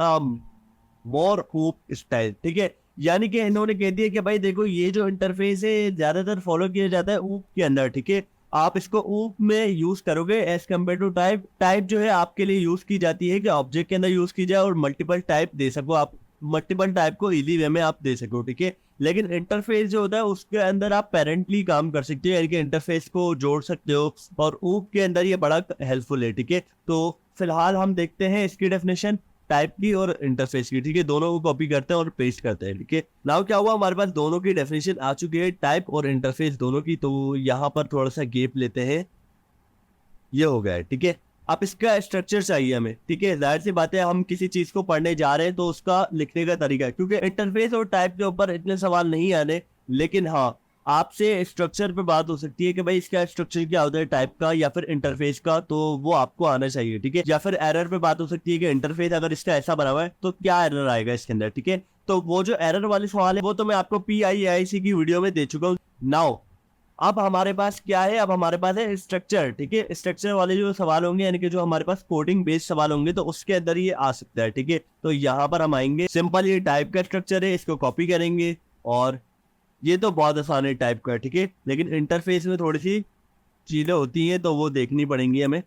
S1: more hoop style, ठीक है। यानी कि इन्होंने कह दिया कि भाई देखो, ये जो इंटरफेस है ज्यादातर फॉलो किया जाता है ऊप के अंदर, ठीक है। आप इसको ऊप में यूज करोगे as compare to type. Type जो है आपके लिए यूज की जाती है कि ऑब्जेक्ट के अंदर यूज की जाए और मल्टीपल टाइप दे सको, आप मल्टीपल टाइप को इजी वे में आप दे सको, ठीक है। लेकिन इंटरफेस जो होता है उसके अंदर आप पेरेंटली काम कर सकते हो, यानी कि इंटरफेस को जोड़ सकते हो, और ऊप के अंदर ये बड़ा हेल्पफुल है, ठीक है। तो फिलहाल हम देखते हैं इसकी डेफिनेशन टाइप की और इंटरफेस की, ठीक है। दोनों को कॉपी करते हैं और पेस्ट करते हैं, ठीक है। नाउ क्या हुआ, हमारे पास दोनों की डेफिनेशन आ चुकी है, टाइप और इंटरफेस दोनों की। तो यहाँ पर थोड़ा सा गैप लेते हैं, ये हो गया है, ठीक है। अब इसका स्ट्रक्चर चाहिए हमें, ठीक है। जाहिर सी बात है, हम किसी चीज को पढ़ने जा रहे हैं तो उसका लिखने का तरीका है, क्योंकि इंटरफेस और टाइप के ऊपर इतने सवाल नहीं आने, लेकिन हाँ आपसे स्ट्रक्चर पे बात हो सकती है कि भाई इसका स्ट्रक्चर क्या होता है टाइप का या फिर इंटरफेस का, तो वो आपको आना चाहिए, ठीक है। या फिर एरर पे बात हो सकती है कि इंटरफेस अगर इसका ऐसा बना हुआ है तो क्या एरर आएगा इसके अंदर, ठीक है। तो वो जो एरर वाले सवाल है वो तो मैं आपको PIAIC की वीडियो में दे चुका हूँ। नाउ अब हमारे पास क्या है, अब हमारे पास है स्ट्रक्चर, ठीक है। स्ट्रक्चर वाले जो सवाल होंगे, यानी कि जो हमारे पास कोडिंग बेस्ड सवाल होंगे, तो उसके अंदर ये आ सकता है, ठीक है। तो यहाँ पर हम आएंगे, सिंपल ये टाइप का स्ट्रक्चर है, इसको कॉपी करेंगे, और ये तो बहुत आसान है टाइप का, ठीक है। लेकिन इंटरफेस में थोड़ी सी चीजें होती हैं तो वो देखनी पड़ेंगी हमें।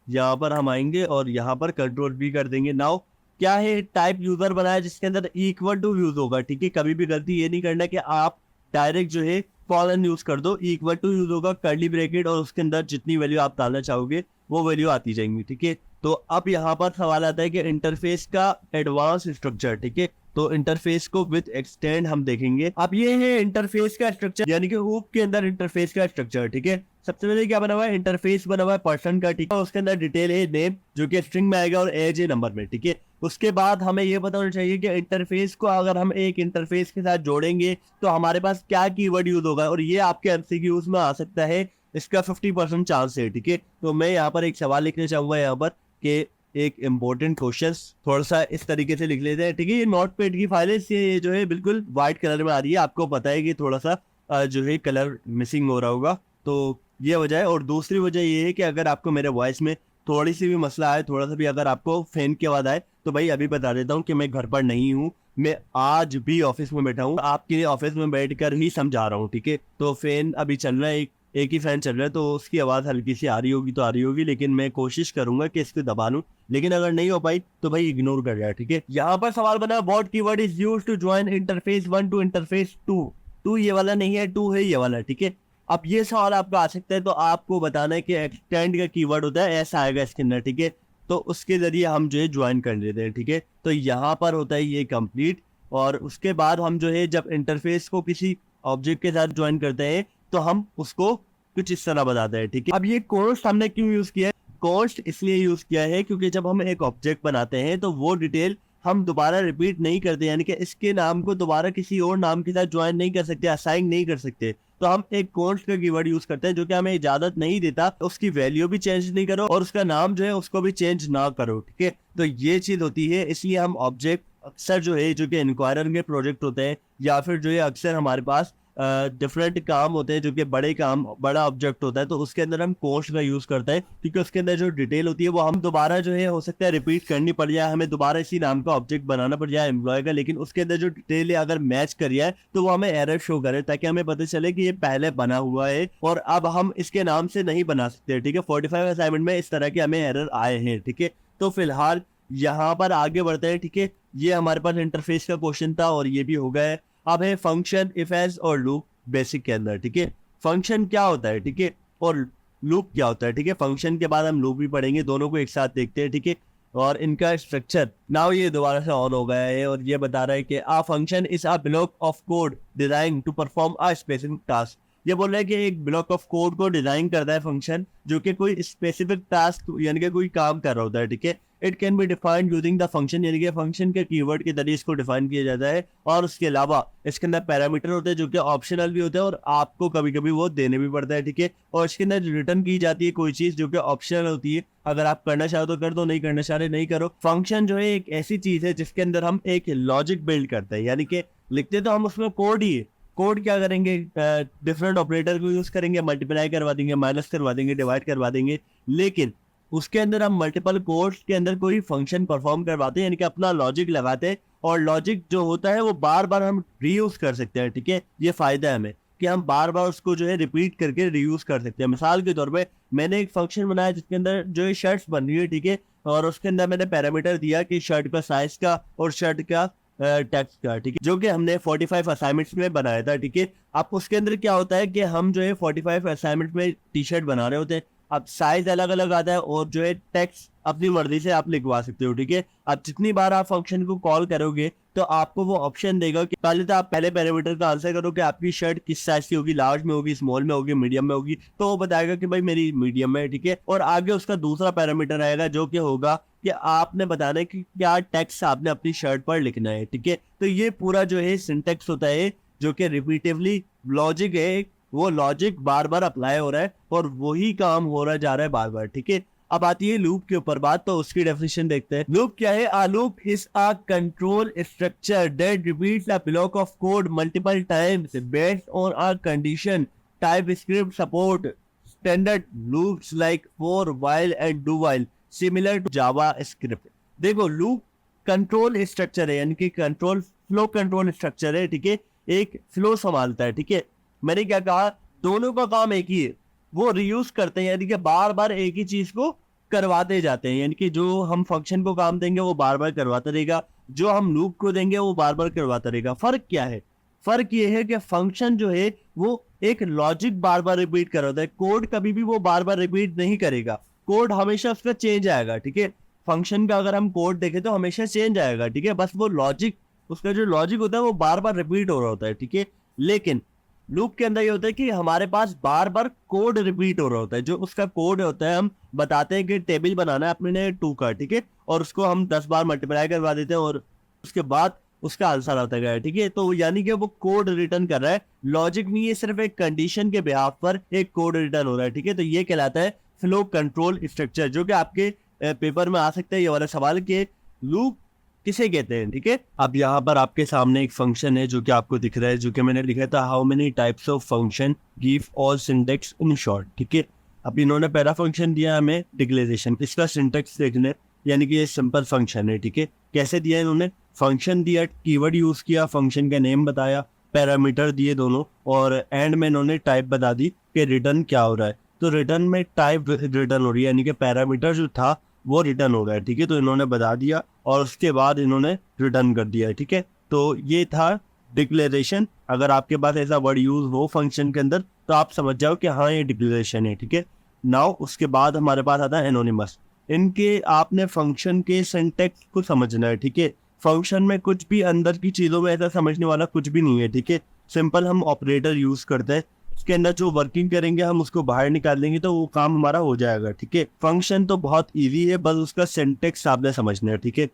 S1: यहाँ पर हम आएंगे और यहाँ पर कंट्रोल भी कर देंगे। नाउ क्या है, टाइप यूजर बनाया जिसके अंदर इक्वल टू यूज होगा, ठीक है। कभी भी गलती ये नहीं करना कि आप डायरेक्ट जो है कॉलन यूज कर दो, इक्वल टू यूज होगा कर्ली ब्रैकेट और उसके अंदर जितनी वैल्यू आप डालना चाहोगे वो वैल्यू आती जाएंगी, ठीक है। तो अब यहाँ पर सवाल आता है कि इंटरफेस का एडवांस स्ट्रक्चर, ठीक है। तो इंटरफेस को विद एक्सटेंड हम देखेंगे। अब ये है इंटरफेस का स्ट्रक्चर, यानी कि हुक के अंदर इंटरफेस का स्ट्रक्चर, ठीक है। सबसे पहले क्या बना हुआ है, इंटरफेस बना हुआ है पर्सन का, ठीक है। उसके अंदर डिटेल है नेम जो कि स्ट्रिंग में आएगा और एज है नंबर में, ठीक है। उसके बाद हमें ये पता होना चाहिए कि इंटरफेस को अगर हम एक इंटरफेस के साथ जोड़ेंगे तो हमारे पास क्या कीवर्ड यूज होगा, और ये आपके एमसीक्यूज में आ सकता है, इसका 50% चांस है, ठीक है। तो मैं यहाँ पर एक सवाल लिखना चाहूंगा यहाँ पर कि एक इम्पोर्टेंट क्वेश्चन थोड़ा सा इस तरीके से लिख लेते हैं, ठीक है। ये नोटपैड की फाइल है, ये जो है बिल्कुल व्हाइट कलर में आ रही है, आपको पता है कि थोड़ा सा जो है कलर मिसिंग हो रहा होगा, तो ये वजह है। और दूसरी वजह ये है कि अगर आपको मेरे वॉइस में थोड़ी सी भी मसला आए, थोड़ा सा भी अगर आपको फैन की आवाज आए, तो भाई अभी बता देता हूँ कि मैं घर पर नहीं हूँ, मैं आज भी ऑफिस में बैठा हूँ, आपके लिए ऑफिस में बैठकर ही समझा रहा हूँ, ठीक है। तो फैन अभी चल रहा है, एक ही फैन चल रहा है, तो उसकी आवाज हल्की सी आ रही होगी तो आ रही होगी, लेकिन मैं कोशिश करूंगा कि इसको दबा लूं, लेकिन अगर नहीं हो पाई तो भाई इग्नोर कर जाए, ठीक है। यहाँ पर सवाल बना, what keyword is used to join interface 1 to interface 2 ये वाला नहीं है, 2 है ये वाला, ठीक है। अब ये सवाल आपका आ सकता है, तो आपको बताना है कि एक्सटेंड का कीवर्ड होता है, ऐसा आएगा इसके अंदर, ठीक है। तो उसके जरिए हम जो है ज्वाइन कर लेते हैं, ठीक है। तो यहाँ पर होता है ये कंप्लीट, और उसके बाद हम जो है जब इंटरफेस को किसी ऑब्जेक्ट के साथ ज्वाइन करते हैं तो हम उसको कुछ इस तरह बताते हैं, ठीक है। अब ये कॉन्स्ट हमने क्यों यूज किया है, कॉन्स्ट इसलिए यूज किया है क्योंकि जब हम एक ऑब्जेक्ट बनाते हैं तो वो डिटेल हम दोबारा रिपीट नहीं करते, यानी कि इसके नाम को दोबारा किसी और नाम के साथ ज्वाइन नहीं कर सकते, असाइन नहीं कर सकते। तो हम एक कॉन्स्ट का कीवर्ड यूज करते हैं जो कि हमें इजाजत नहीं देता उसकी वैल्यू भी चेंज नहीं करो और उसका नाम जो है उसको भी चेंज ना करो, ठीक है। तो ये चीज होती है, इसलिए हम ऑब्जेक्ट अक्सर जो है जो कि इंक्वायरर के प्रोजेक्ट होते हैं या फिर जो है अक्सर हमारे पास डिफरेंट काम होते हैं जो कि बड़े काम, बड़ा ऑब्जेक्ट होता है, तो उसके अंदर हम कॉस्ट का यूज करते हैं क्योंकि उसके अंदर जो डिटेल होती है वो हम दोबारा जो है हो सकता है रिपीट करनी पड़ जाए, हमें दोबारा इसी नाम का ऑब्जेक्ट बनाना पड़ जाए एम्प्लॉय का, लेकिन उसके अंदर जो डिटेल है अगर मैच कर जाए तो वो हमें एरर शो करे, ताकि हमें पता चले कि ये पहले बना हुआ है और अब हम इसके नाम से नहीं बना सकते, ठीक है। 45 असाइनमेंट में इस तरह के हमें एरर आए हैं, ठीक है। तो फिलहाल यहाँ पर आगे बढ़ते हैं, ठीक है। ये हमारे पास इंटरफेस का क्वेश्चन था और ये भी हो गया है। अब है फंक्शन, इफ एल्स और लूप बेसिक के अंदर, ठीक है। फंक्शन क्या होता है, ठीक है, और लूप क्या होता है, ठीक है। फंक्शन के बाद हम लूप भी पढ़ेंगे, दोनों को एक साथ देखते हैं, ठीक है। और इनका स्ट्रक्चर नाउ ये दोबारा से ऑन हो गया है और ये बता रहा है कि a function is a block of code design to perform a specific task. ये बोल रहा है कि एक ब्लॉक ऑफ कोड को डिजाइन करता है फंक्शन जो कि कोई स्पेसिफिक टास्क यानी कि कोई काम कर रहा होता है, ठीक है। It can be defined using the function, यानी कि फंक्शन के कीवर्ड के जरिए इसको डिफाइन किया जाता है। और उसके अलावा इसके अंदर पैरामीटर होते हैं जो कि ऑप्शनल भी होते हैं और आपको कभी कभी वो देने भी पड़ता है, ठीक है। और इसके अंदर रिटर्न की जाती है कोई चीज जो कि ऑप्शनल होती है, अगर आप करना चाहो तो कर दो, नहीं करना चाह रहे नहीं करो। फंक्शन जो है एक ऐसी चीज है जिसके अंदर हम एक लॉजिक बिल्ड करते हैं, यानी कि लिखते तो हम उसमें कोड ही है। कोड क्या करेंगे, डिफरेंट ऑपरेटर को यूज करेंगे, मल्टीप्लाई करवा देंगे, माइनस करवा देंगे, डिवाइड करवा देंगे, लेकिन उसके अंदर हम मल्टीपल कोड्स के अंदर कोई फंक्शन परफॉर्म करवाते हैं, यानी कि अपना लॉजिक लगाते हैं। और लॉजिक जो होता है वो बार बार हम रीयूज कर सकते हैं, ठीक है। ये फायदा है हमें कि हम बार बार उसको जो है रिपीट करके रीयूज कर सकते हैं। मिसाल के तौर पे मैंने एक फंक्शन बनाया जिसके अंदर जो है शर्ट्स बन रही है, ठीक है, और उसके अंदर मैंने पैरामीटर दिया कि शर्ट का साइज का और शर्ट का टेक्स्ट का, ठीक है, जो कि हमने 45 असाइनमेंट्स में बनाया था, ठीक है। अब उसके अंदर क्या होता है कि हम जो है 45 असाइनमेंट में टी शर्ट बना रहे होते हैं, अब साइज अलग अलग आता है और जो है टेक्स्ट अपनी मर्जी से आप लिखवा सकते हो, ठीक है। अब जितनी बार आप फंक्शन को कॉल करोगे तो आपको वो ऑप्शन देगा कि पहले तो आप पहले पैरामीटर का आंसर करो कि आपकी शर्ट किस साइज की होगी, लार्ज में होगी, स्मॉल में होगी, मीडियम में होगी, तो वो बताएगा कि भाई मेरी मीडियम में है, ठीक है। और आगे उसका दूसरा पैरामीटर आएगा जो कि होगा कि आपने बताना है कि क्या टेक्स्ट आपने अपनी शर्ट पर लिखना है, ठीक है। तो ये पूरा जो है सिंटेक्स होता है जो कि रिपीटिवली लॉजिक है, वो लॉजिक बार बार अप्लाई हो रहा है और वही काम हो रहा जा रहा है बार बार, ठीक है। अब आती है लूप के ऊपर बात, तो उसकी डेफिनेशन देखते हैं। लूप क्या है, a loop is a control structure that repeats a block of code multiple times based on a condition. TypeScript support standard loops like for, while and do while similar to JavaScript. देखो loop control structure है, यानी कि control flow control structure है, ठीक है। एक flow संभालता है, ठीक है। मैंने क्या कहा, दोनों का काम एक ही है, वो रीयूज करते हैं, यानी कि बार बार एक ही चीज को करवाते जाते हैं, यानी कि जो हम फंक्शन को काम देंगे वो बार बार करवाता रहेगा, जो हम लूप को देंगे वो बार बार करवाता रहेगा। फर्क क्या है, फर्क ये है कि फंक्शन जो है वो एक लॉजिक बार बार रिपीट करवाता है, कोड कभी भी वो बार बार रिपीट नहीं करेगा, कोड हमेशा उसका चेंज आएगा, ठीक है। फंक्शन का अगर हम कोड देखें तो हमेशा चेंज आएगा, ठीक है, बस वो लॉजिक उसका जो लॉजिक होता है वो बार बार रिपीट हो रहा होता है, ठीक है। लेकिन लूप के अंदर ये होता है कि हमारे पास बार बार कोड रिपीट हो रहा होता है। जो उसका कोड होता है, हम बताते हैं कि टेबल बनाना है अपने 2 का, ठीक है, और उसको हम 10 बार मल्टीप्लाई करवा देते हैं और उसके बाद उसका आंसर आता है, ठीक है। तो यानी कि वो कोड रिटर्न कर रहा है, लॉजिक नहीं है, सिर्फ एक कंडीशन के बिहाफ पर एक कोड रिटर्न हो रहा है, ठीक है। तो ये कहलाता है फ्लो कंट्रोल स्ट्रक्चर, जो कि आपके पेपर में आ सकता है ये वाला सवाल के लूप किसे कहते हैं, ठीक है। अब यहाँ पर आपके सामने एक फंक्शन है जो कि आपको दिख रहा है, जो कि मैंने लिखा था how many types of function give all syntax in short, ठीक है। अब इन्होंने पहला फंक्शन दिया हमें डिक्लेरेशन, इसका सिंटेक्स देखने, यानी कि ये सिंपल फंक्शन है, ठीक है। कैसे दिया इन्होंने, फंक्शन दिया, कीवर्ड यूज किया, फंक्शन का नेम बताया, पैरामीटर दिए दोनों, और एंड में इन्होंने टाइप बता दी कि रिटर्न क्या हो रहा है। तो रिटर्न में टाइप रिटर्न हो रही है, यानी कि पैरामीटर जो था वो रिटर्न हो रहा है, ठीक है। तो इन्होंने बता दिया और उसके बाद इन्होंने रिटर्न कर दिया, ठीक है। तो ये था डिक्लेरेशन। अगर आपके पास ऐसा वर्ड यूज हो फंक्शन के अंदर तो आप समझ जाओ कि हाँ ये डिक्लेरेशन है, ठीक है। नाउ उसके बाद हमारे पास आता है एनोनिमस। इनके आपने फंक्शन के सिंटेक्स को समझना है, ठीक है। फंक्शन में कुछ भी अंदर की चीजों में ऐसा समझने वाला कुछ भी नहीं है, ठीक है। सिंपल हम ऑपरेटर यूज करते हैं, उसके अंदर जो वर्किंग करेंगे हम उसको बाहर निकाल देंगे तो वो काम हमारा हो जाएगा, ठीक है। फंक्शन तो बहुत इजी है, बस उसका सिंटेक्स आपने समझना है, ठीक है।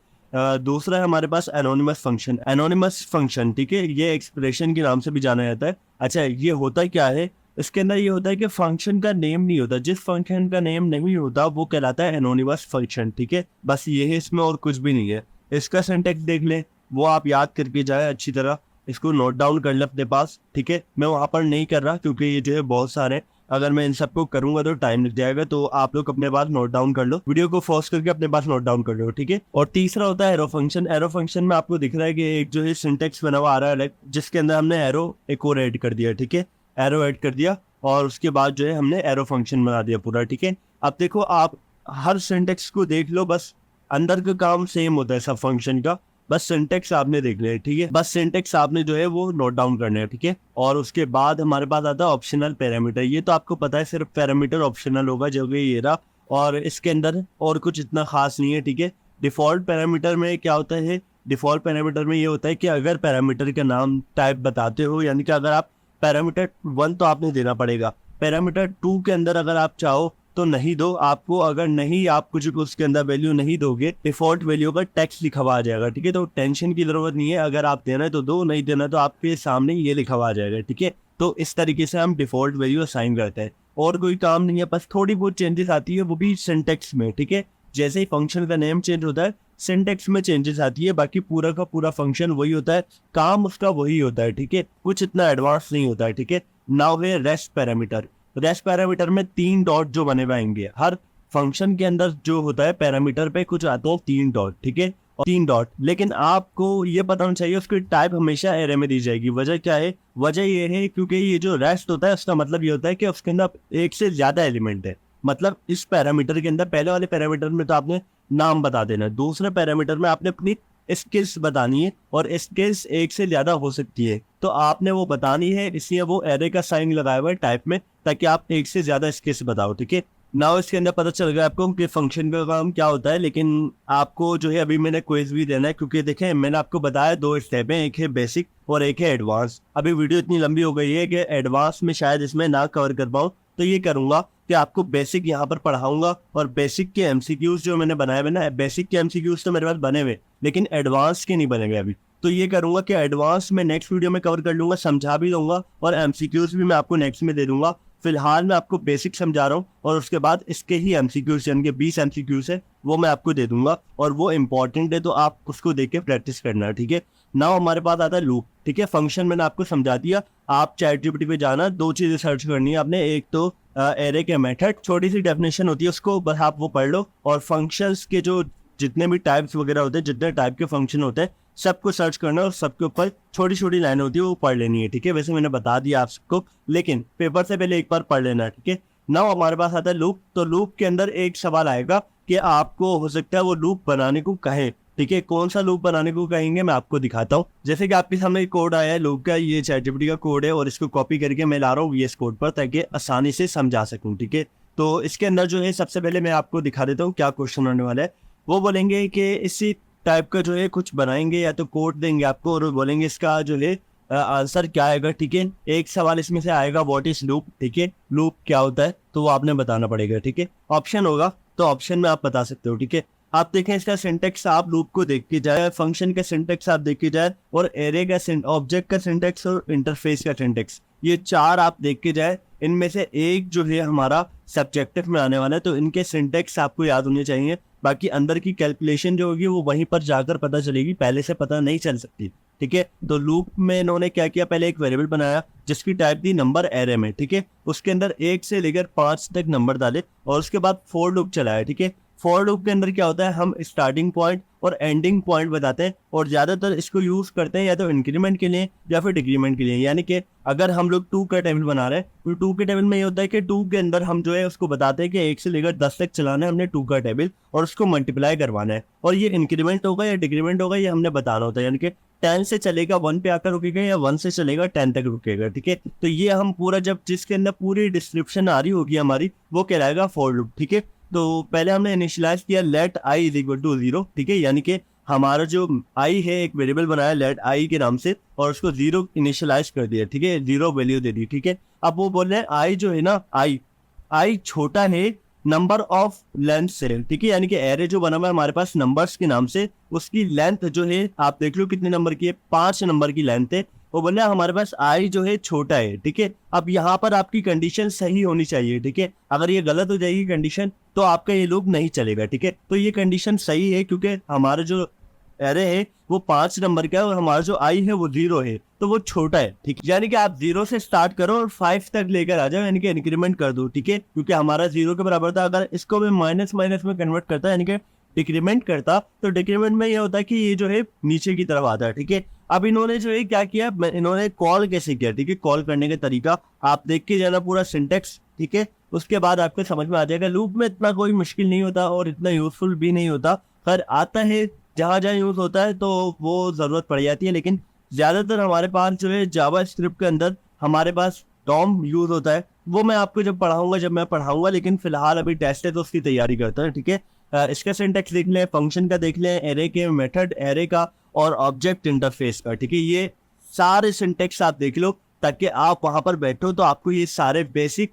S1: दूसरा है हमारे पास एनोनिमस फंक्शन। एनोनिमस फंक्शन, ठीक है, ये एक्सप्रेशन के नाम से भी जाना जाता है। अच्छा, ये होता क्या है, इसके अंदर ये होता है कि फंक्शन का नेम नहीं होता, जिस फंक्शन का नेम नहीं होता वो कहलाता है एनोनिमस फंक्शन, ठीक है। बस ये है इसमें, और कुछ भी नहीं है। इसका सिंटेक्स देख लें, वो आप याद करके जाए अच्छी तरह, इसको नोट डाउन कर ले अपने पास, ठीक है। मैं वहाँ पर नहीं कर रहा क्योंकि ये जो है बहुत सारे, अगर मैं इन सबको करूंगा तो टाइम लग जाएगा, तो आप लोग अपने पास नोट डाउन कर लो, वीडियो को पॉज करके अपने पास नोट डाउन कर लो, ठीक है। और तीसरा होता है एरो फंक्शन। एरो फंक्शन में आपको दिख रहा है कि एक जो है सिंटेक्स बना हुआ आ रहा है अलग, जिसके अंदर हमने एरो एक और ऐड कर दिया, ठीक है। एरो ऐड कर दिया और उसके बाद जो है हमने एरो फंक्शन बना दिया पूरा, ठीक है। अब देखो आप हर सिंटेक्स को देख लो, बस अंदर का काम सेम होता है सब फंक्शन का, बस सिंटेक्स आपने देख लिया, ठीक है। बस सिंटेक्स आपने जो है वो नोट डाउन करना है, ठीक है। और उसके बाद हमारे पास आता है ऑप्शनल पैरामीटर। ये तो आपको पता है सिर्फ पैरामीटर ऑप्शनल होगा, जो कि ये रहा, और इसके अंदर और कुछ इतना खास नहीं है, ठीक है। डिफॉल्ट पैरामीटर में क्या होता है, डिफॉल्ट पैरामीटर में ये होता है कि अगर पैरामीटर का नाम टाइप बताते हो, यानी कि अगर आप पैरामीटर 1 तो आपने देना पड़ेगा, पैरामीटर 2 के अंदर अगर आप चाहो तो नहीं दो आपको, अगर नहीं आप कुछ उसके अंदर वैल्यू नहीं दोगे, डिफॉल्ट वैल्यू का टेक्स्ट लिखा हुआ आ जाएगा, ठीक है। तो टेंशन की जरूरत नहीं है, अगर आप देना है तो दो, नहीं देना तो आपके सामने ये लिखा हुआ आ जाएगा, ठीक है। तो इस तरीके से हम डिफॉल्ट वैल्यू असाइन करते हैं, और कोई काम नहीं है, बस थोड़ी बहुत चेंजेस आती है, वो भी सिंटेक्स में, ठीक है। जैसे ही फंक्शन का नेम चेंज होता है सिंटेक्स में चेंजेस आती है, बाकी पूरा का पूरा फंक्शन वही होता है, काम उसका वही होता है, ठीक है। कुछ इतना एडवांस नहीं होता है, ठीक है। नाउ है रेस्ट पैरामीटर। रेस्ट पैरामीटर में 3 डॉट जो बने हुए आएंगे, हर फंक्शन के अंदर जो होता है पैरामीटर पे कुछ आते हैं 3 डॉट, ठीक है, और 3 डॉट। लेकिन आपको ये पता होना चाहिए उसकी टाइप हमेशा एरे में दी जाएगी। वजह क्या है, वजह ये है क्योंकि ये जो रेस्ट होता है उसका मतलब ये होता है कि उसके अंदर एक से ज्यादा एलिमेंट है। मतलब इस पैरामीटर के अंदर पहले वाले पैरामीटर में तो आपने नाम बता देना, दूसरे पैरामीटर में आपने अपनी स्किल्स बतानी है, और स्किल्स एक से ज्यादा हो सकती है तो आपने वो बतानी है, इसलिए वो एरे का साइन लगाया हुआ है टाइप में, ताकि आप एक से ज्यादा स्किल्स बताओ, ठीक है। नाउ इसके अंदर पता चल गया आपको कि फंक्शन का काम क्या होता है, लेकिन आपको जो है अभी मैंने क्विज भी देना है, क्योंकि देखें मैंने आपको बताया 2 स्टेप हैं, एक है बेसिक और एक है एडवांस। अभी वीडियो इतनी लंबी हो गई है कि एडवांस में शायद इसमें ना कवर कर पाऊँ, तो ये करूंगा कि आपको बेसिक यहाँ पर पढ़ाऊंगा, और बेसिक के एमसीक्यूज जो मैंने बनाए हुए ना, बेसिक के एमसीक्यूज तो मेरे पास बने हुए, लेकिन एडवांस के नहीं बने हुए अभी, तो ये करूंगा कि एडवांस में नेक्स्ट वीडियो में कवर कर लूंगा, समझा भी दूंगा, और एमसीक्यूज भी मैं आपको नेक्स्ट में दे दूंगा। फिलहाल मैं आपको बेसिक समझा रहा हूँ, और उसके बाद इसके ही एमसीक्यूज, यानी कि 20 एमसीक्यूज है, वो मैं आपको दे दूंगा, और वो इंपॉर्टेंट है, तो आप उसको देख के प्रैक्टिस करना है, ठीक है। नाउ हमारे पास आता है लूप, ठीक है। फंक्शन मैंने आपको समझा दिया, आप चैटजीपीटी पे जाना, 2 चीजें सर्च करनी है आपने, एक तो एरे के मेथड, छोटी सी डेफिनेशन होती है उसको बस आप वो पढ़ लो, और फंक्शंस के जो जितने भी टाइप्स वगैरह होते हैं, जितने टाइप के फंक्शन होते हैं, सबको सर्च करना, और सबके ऊपर छोटी छोटी लाइन होती है वो पढ़ लेनी है, ठीक है। वैसे मैंने बता दिया आप सबको, लेकिन पेपर से पहले एक बार पढ़ लेना है, ठीक है। नाउ हमारे पास आता है लूप। तो लूप के अंदर एक सवाल आएगा कि आपको हो सकता है वो लूप बनाने को कहे, ठीक है। कौन सा लूप बनाने को कहेंगे मैं आपको दिखाता हूँ। जैसे कि आपके सामने कोड आया है लूप का, ये चैटजीपीटी का कोड है, और इसको कॉपी करके मैं ला रहा हूँ VS कोड पर, ताकि आसानी से समझा सकूँ, ठीक है। तो इसके अंदर जो है सबसे पहले मैं आपको दिखा देता हूँ क्या क्वेश्चन होने वाला है। वो बोलेंगे कि इसी टाइप का जो है कुछ बनाएंगे या तो कोड देंगे आपको और बोलेंगे इसका जो है आंसर क्या आएगा, ठीक है। एक सवाल इसमें से आएगा व्हाट इज लूप, ठीक है, लूप क्या होता है तो वो आपने बताना पड़ेगा, ठीक है। ऑप्शन होगा तो ऑप्शन में आप बता सकते हो, ठीक है। आप देखें इसका सिंटेक्स, आप लूप को देख के जाए, फंक्शन का सिंटेक्स आप देख के जाए, और एरे का ऑब्जेक्ट का सिंटेक्स और इंटरफेस का सिंटेक्स, ये चार आप देख के जाए। इनमें से एक जो है हमारा सब्जेक्टिव में आने वाला है, तो इनके सिंटेक्स आपको याद होने चाहिए। बाकी अंदर की कैलकुलेशन जो होगी वो वहीं पर जाकर पता चलेगी, पहले से पता नहीं चल सकती, ठीक है। तो लूप में इन्होंने क्या किया, पहले एक वेरिएबल बनाया जिसकी टाइप थी नंबर एरे में, ठीक है। उसके अंदर 1 से लेकर 5 तक नंबर डाले और उसके बाद फॉर लूप चलाया, ठीक है। फॉर लूप के अंदर क्या होता है, हम स्टार्टिंग पॉइंट और एंडिंग पॉइंट बताते हैं, और ज्यादातर इसको यूज करते हैं या तो इंक्रीमेंट के लिए या फिर डिक्रीमेंट के लिए। यानी कि अगर हम लोग 2 का टेबल बना रहे हैं तो 2 के टेबल में ये होता है कि 2 के अंदर हम जो है उसको बताते हैं कि 1 से लेकर 10 तक चलाना है हमने 2 का टेबल, और उसको मल्टीप्लाई करवाना है। और ये इंक्रीमेंट होगा या डिक्रीमेंट होगा ये हमने बताना होता है, यानी कि 10 से चलेगा 1 पे आकर रुकेगा या 1 से चलेगा 10 तक रुकेगा, ठीक है। तो ये हम पूरा जब जिसके अंदर पूरी डिस्क्रिप्शन आ रही होगी हमारी, वो कहलाएगा फॉर लूप, ठीक है। तो पहले हमने इनिशियलाइज किया let i is equal to 0, ठीक है। यानी कि हमारा जो आई है एक वेरिएबल बनाया लेट आई के नाम से और उसको 0 इनिशियलाइज कर दिया, ठीक है, 0 वैल्यू दे दी, ठीक है। अब वो बोल रहे हैं आई जो है ना, आई छोटा है नंबर ऑफ लेंथ से, ठीक है। यानी कि एरे जो बना हुआ है हमारे पास नंबर्स के नाम से, उसकी लेंथ जो है आप देख लो कितने नंबर की है, 5 नंबर की लेंथ है। वो बोले हमारे पास आई जो है छोटा है, ठीक है। अब यहाँ पर आपकी कंडीशन सही होनी चाहिए, ठीक है। अगर ये गलत हो जाएगी कंडीशन तो आपका ये लूप नहीं चलेगा, ठीक है। तो ये कंडीशन सही है क्योंकि हमारा जो एरे है वो 5 नंबर का है और हमारा जो आई है वो 0 है, तो वो छोटा है, ठीक है। यानी कि आप 0 से स्टार्ट करो और 5 तक लेकर आ जाओ, यानी कि इंक्रीमेंट कर दो, ठीक है। क्योंकि हमारा 0 के बराबर था, अगर इसको भी माइनस माइनस में कन्वर्ट करता है यानी कि डिक्रीमेंट करता, तो डिक्रीमेंट में ये होता है कि ये जो है नीचे की तरफ आता है, ठीक है। अब इन्होंने जो है क्या किया, इन्होंने कॉल कैसे किया, ठीक है। कॉल करने का तरीका आप देख के जाना पूरा सिंटेक्स, ठीक है। उसके बाद आपको समझ में आ जाएगा। लूप में इतना कोई मुश्किल नहीं होता और इतना यूजफुल भी नहीं होता, खैर आता है जहाँ जहाँ यूज होता है तो वो जरूरत पड़ जाती है। लेकिन ज्यादातर हमारे पास जो है जावा स्क्रिप्ट के अंदर हमारे पास डॉम यूज होता है, वो मैं आपको जब मैं पढ़ाऊंगा। लेकिन फिलहाल अभी टेस्ट है तो उसकी तैयारी करता है, ठीक है। इसका सिंटेक्स देख लें, फंक्शन का देख लें, एरे के मेथड एरे का और ऑब्जेक्ट इंटरफेस का, ठीक है। ये सारे सिंटेक्स आप देख लो ताकि आप वहां पर बैठो तो आपको ये सारे बेसिक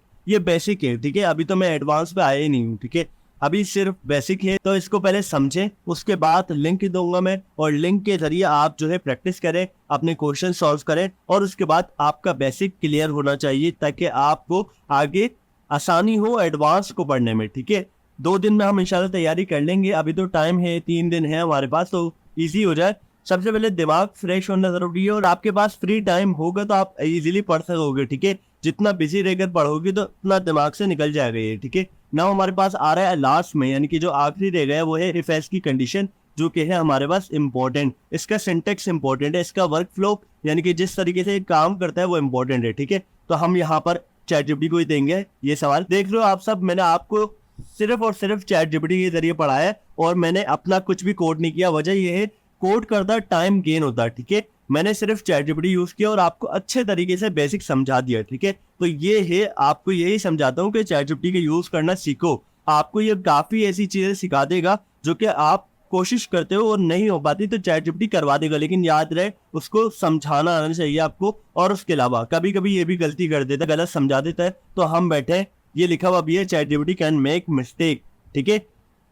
S1: है, ठीक है। अभी तो मैं एडवांस पे आया ही नहीं हूँ, ठीक है, अभी सिर्फ बेसिक है। तो इसको पहले समझें, उसके बाद लिंक दूंगा मैं, और लिंक के जरिए आप जो है प्रैक्टिस करें, अपने क्वेश्चन सॉल्व करें, और उसके बाद आपका बेसिक क्लियर होना चाहिए ताकि आपको आगे आसानी हो एडवांस को पढ़ने में, ठीक है। 2 दिन में हम इंशाल्लाह तैयारी कर लेंगे, अभी तो टाइम है, 3 दिन है हमारे पास, तो ईजी हो जाए। सबसे पहले दिमाग फ्रेश होना जरूरी है, और आपके पास फ्री टाइम होगा तो आप इजीली पढ़ सकोगे, ठीक है। जितना बिजी रहकर पढ़ोगे तो उतना दिमाग से निकल जाएगा ये, ठीक है ना। हमारे पास आ रहा है लास्ट में, यानी कि जो आखिरी रह गया वो है इफ एल्स की कंडीशन, जो कि है हमारे पास इंपॉर्टेंट। इसका सिंटेक्स इंपॉर्टेंट है, इसका वर्क फ्लो यानी कि जिस तरीके से काम करता है वो इंपॉर्टेंट है, ठीक है। तो हम यहाँ पर चैटजीपीटी को ही देंगे ये सवाल। देख लो आप सब, मैंने आपको सिर्फ और सिर्फ चैटजीपीटी के जरिए पढ़ाया है और मैंने अपना कुछ भी कोड नहीं किया। वजह ये है, कोड करता टाइम गेन होता है, ठीक है। मैंने सिर्फ चैटजीपीटी यूज किया और आपको अच्छे तरीके से बेसिक समझा दिया, ठीक है। तो ये है, आपको यही समझाता हूँ कि चैटजीपीटी का यूज करना सीखो। आपको ये काफी ऐसी चीजें सिखा देगा जो कि आप कोशिश करते हो और नहीं हो पाती तो चैटजीपीटी करवा देगा। लेकिन याद रहे उसको समझाना आना चाहिए आपको, और उसके अलावा कभी कभी ये भी गलती कर देता है, गलत समझा देता है, तो हम बैठे ये लिखा हुआ भी है चैटजीपीटी कैन मेक मिस्टेक, ठीक है।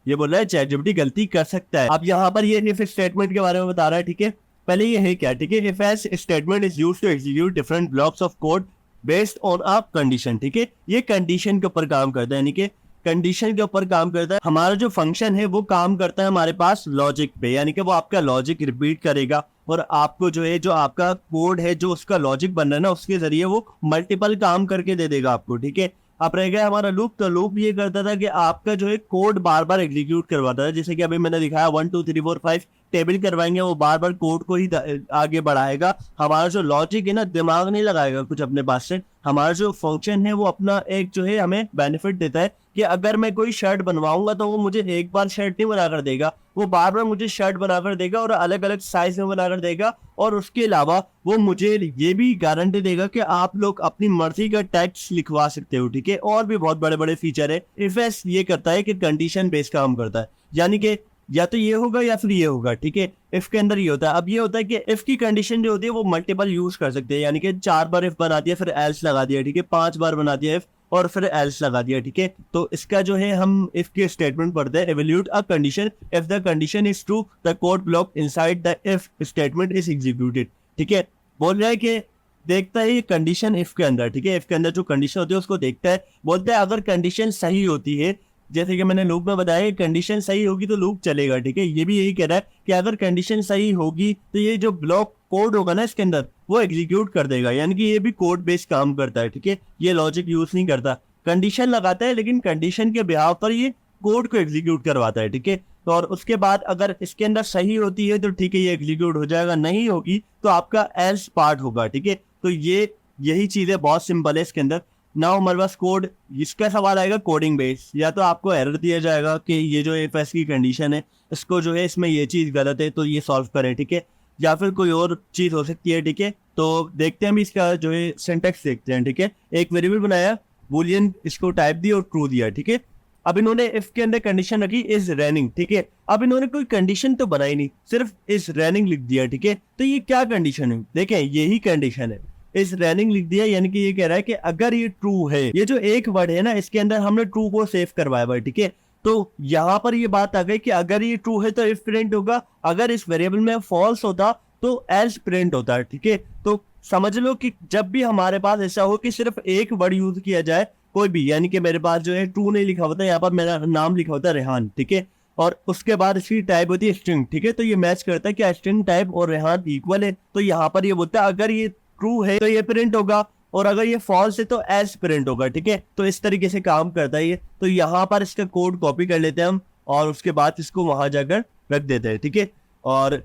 S1: ये बोल रहा है चैटजीपीटी गलती कर सकता है। अब यहाँ पर ये इफ स्टेटमेंट के बारे में बता रहा है, ठीक है। पहले ये है क्या, ठीक है, if else statement is used to execute different blocks of code based on a condition, ठीक है। ये कंडीशन के ऊपर काम करता है, यानी कि कंडीशन के ऊपर काम करता है। हमारा जो फंक्शन है वो काम करता है हमारे पास लॉजिक पे, यानी कि वो आपका लॉजिक रिपीट करेगा और आपको जो है, जो आपका कोड है जो उसका लॉजिक बन रहा है ना, उसके जरिए वो मल्टीपल काम करके दे देगा आपको, ठीक है। अब रह गया हमारा लूप, तो लूप ये करता था कि आपका जो है कोड बार बार एग्जीक्यूट करवाता था। जैसे कि अभी मैंने दिखाया 1 2 3 4 5 टेबल करवाएंगे, वो बार बार कोड को ही आगे बढ़ाएगा। हमारा जो लॉजिक है ना, दिमाग नहीं लगाएगा कुछ अपने पास से। हमारा जो फंक्शन है वो अपना एक जो है हमें बेनिफिट देता है कि अगर मैं कोई शर्ट बनवाऊंगा तो वो मुझे एक बार शर्ट नहीं बनाकर देगा, वो बार बार मुझे शर्ट बनाकर देगा और अलग अलग साइज में बनाकर देगा। और उसके अलावा वो मुझे ये भी गारंटी देगा कि आप लोग अपनी मर्जी का टेक्स्ट लिखवा सकते हो, ठीक है। और भी बहुत बड़े बड़े फीचर है। इफ एल्स ये करता है कि कंडीशन बेस्ड काम करता है, यानी कि या तो ये होगा या फिर ये होगा, ठीक है। इफ के अंदर ये होता है। अब ये होता है कि इफ की कंडीशन जो होती है वो मल्टीपल यूज कर सकते हैं, यानी कि 4 बार इफ बना दिया फिर एल्स लगा दिया, ठीक है, 5 बार बना दिया इफ और फिर एल्स लगा दिया, ठीक है। तो इसका जो है हम इफ के स्टेटमेंट पढ़ते हैं। Evaluate a condition if the condition is true the code block inside the if statement is executed, ठीक है। बोल रहा है कि देखता है ये कंडीशन इफ के अंदर, ठीक है, इफ के अंदर जो कंडीशन होती है उसको देखता है। बोलता है अगर कंडीशन सही होती है, जैसे कि मैंने लूप में बताया कंडीशन सही होगी तो लूप चलेगा, ठीक है। ये भी यही कह रहा है कि अगर कंडीशन सही होगी तो ये जो ब्लॉक कोड होगा ना इसके अंदर वो एग्जीक्यूट कर देगा, यानी कि ये भी कोड बेस्ड काम करता है, ठीक है। ये लॉजिक यूज नहीं करता, कंडीशन लगाता है लेकिन कंडीशन के बिहाव पर ये कोड को एग्जीक्यूट करवाता है, ठीक है। तो और उसके बाद अगर इसके अंदर सही होती है तो ठीक है ये एग्जीक्यूट हो जाएगा, नहीं होगी तो आपका एल्स पार्ट होगा, ठीक है। तो ये यही चीजें बहुत सिंपल है इसके अंदर। नाउ हमारे पास कोड, इसका सवाल आएगा कोडिंग बेस, या तो आपको एरर दिया जाएगा कि ये जो इफ एल्स की कंडीशन है इसको जो है इसमें ये चीज गलत है तो ये सॉल्व करें, ठीक है, या फिर कोई और चीज हो सकती है, ठीक है। तो देखते हैं हम इसका जो है सिंटैक्स देखते हैं, ठीक है। एक वेरिएबल बनाया, बूलियन इसको टाइप दी और ट्रू दिया, ठीक है। अब इन्होंने इफ के अंदर कंडीशन रखी इज रनिंग, ठीक है। अब इन्होंने कोई कंडीशन तो बनाई नहीं, सिर्फ इज रनिंग लिख दिया, ठीक है। तो ये क्या कंडीशन है, देखें यही कंडीशन है, इज रनिंग लिख दिया, यानी कि ये कह रहा है कि अगर ये ट्रू है, ये जो एक वर्ड है ना इसके अंदर हमने ट्रू को सेव करवाया हुआ है, ठीक है। तो यहाँ पर ये बात आ गई कि अगर ये ट्रू है तो इफ प्रिंट होगा, अगर इस वेरिएबल में फॉल्स होता तो एल्स प्रिंट होता है, ठीक है। तो समझ लो कि जब भी हमारे पास ऐसा हो कि सिर्फ एक वर्ड यूज किया जाए कोई भी, यानी कि मेरे पास जो है ट्रू नहीं लिखा होता, यहाँ पर मेरा नाम लिखा होता है रेहान, ठीक है, और उसके बाद इसकी टाइप होती है स्ट्रिंग, ठीक है। तो ये मैच करता है कि स्ट्रिंग टाइप और रेहान इक्वल है, तो यहाँ पर ये बोलता है अगर ये ट्रू है तो ये प्रिंट होगा और अगर ये फॉल्स है तो एल्स प्रिंट होगा, ठीक है। तो इस तरीके से काम करता है ये। तो यहाँ पर इसका कोड कॉपी कर लेते हैं हम और उसके बाद इसको वहां जाकर रख देते हैं, ठीक है। और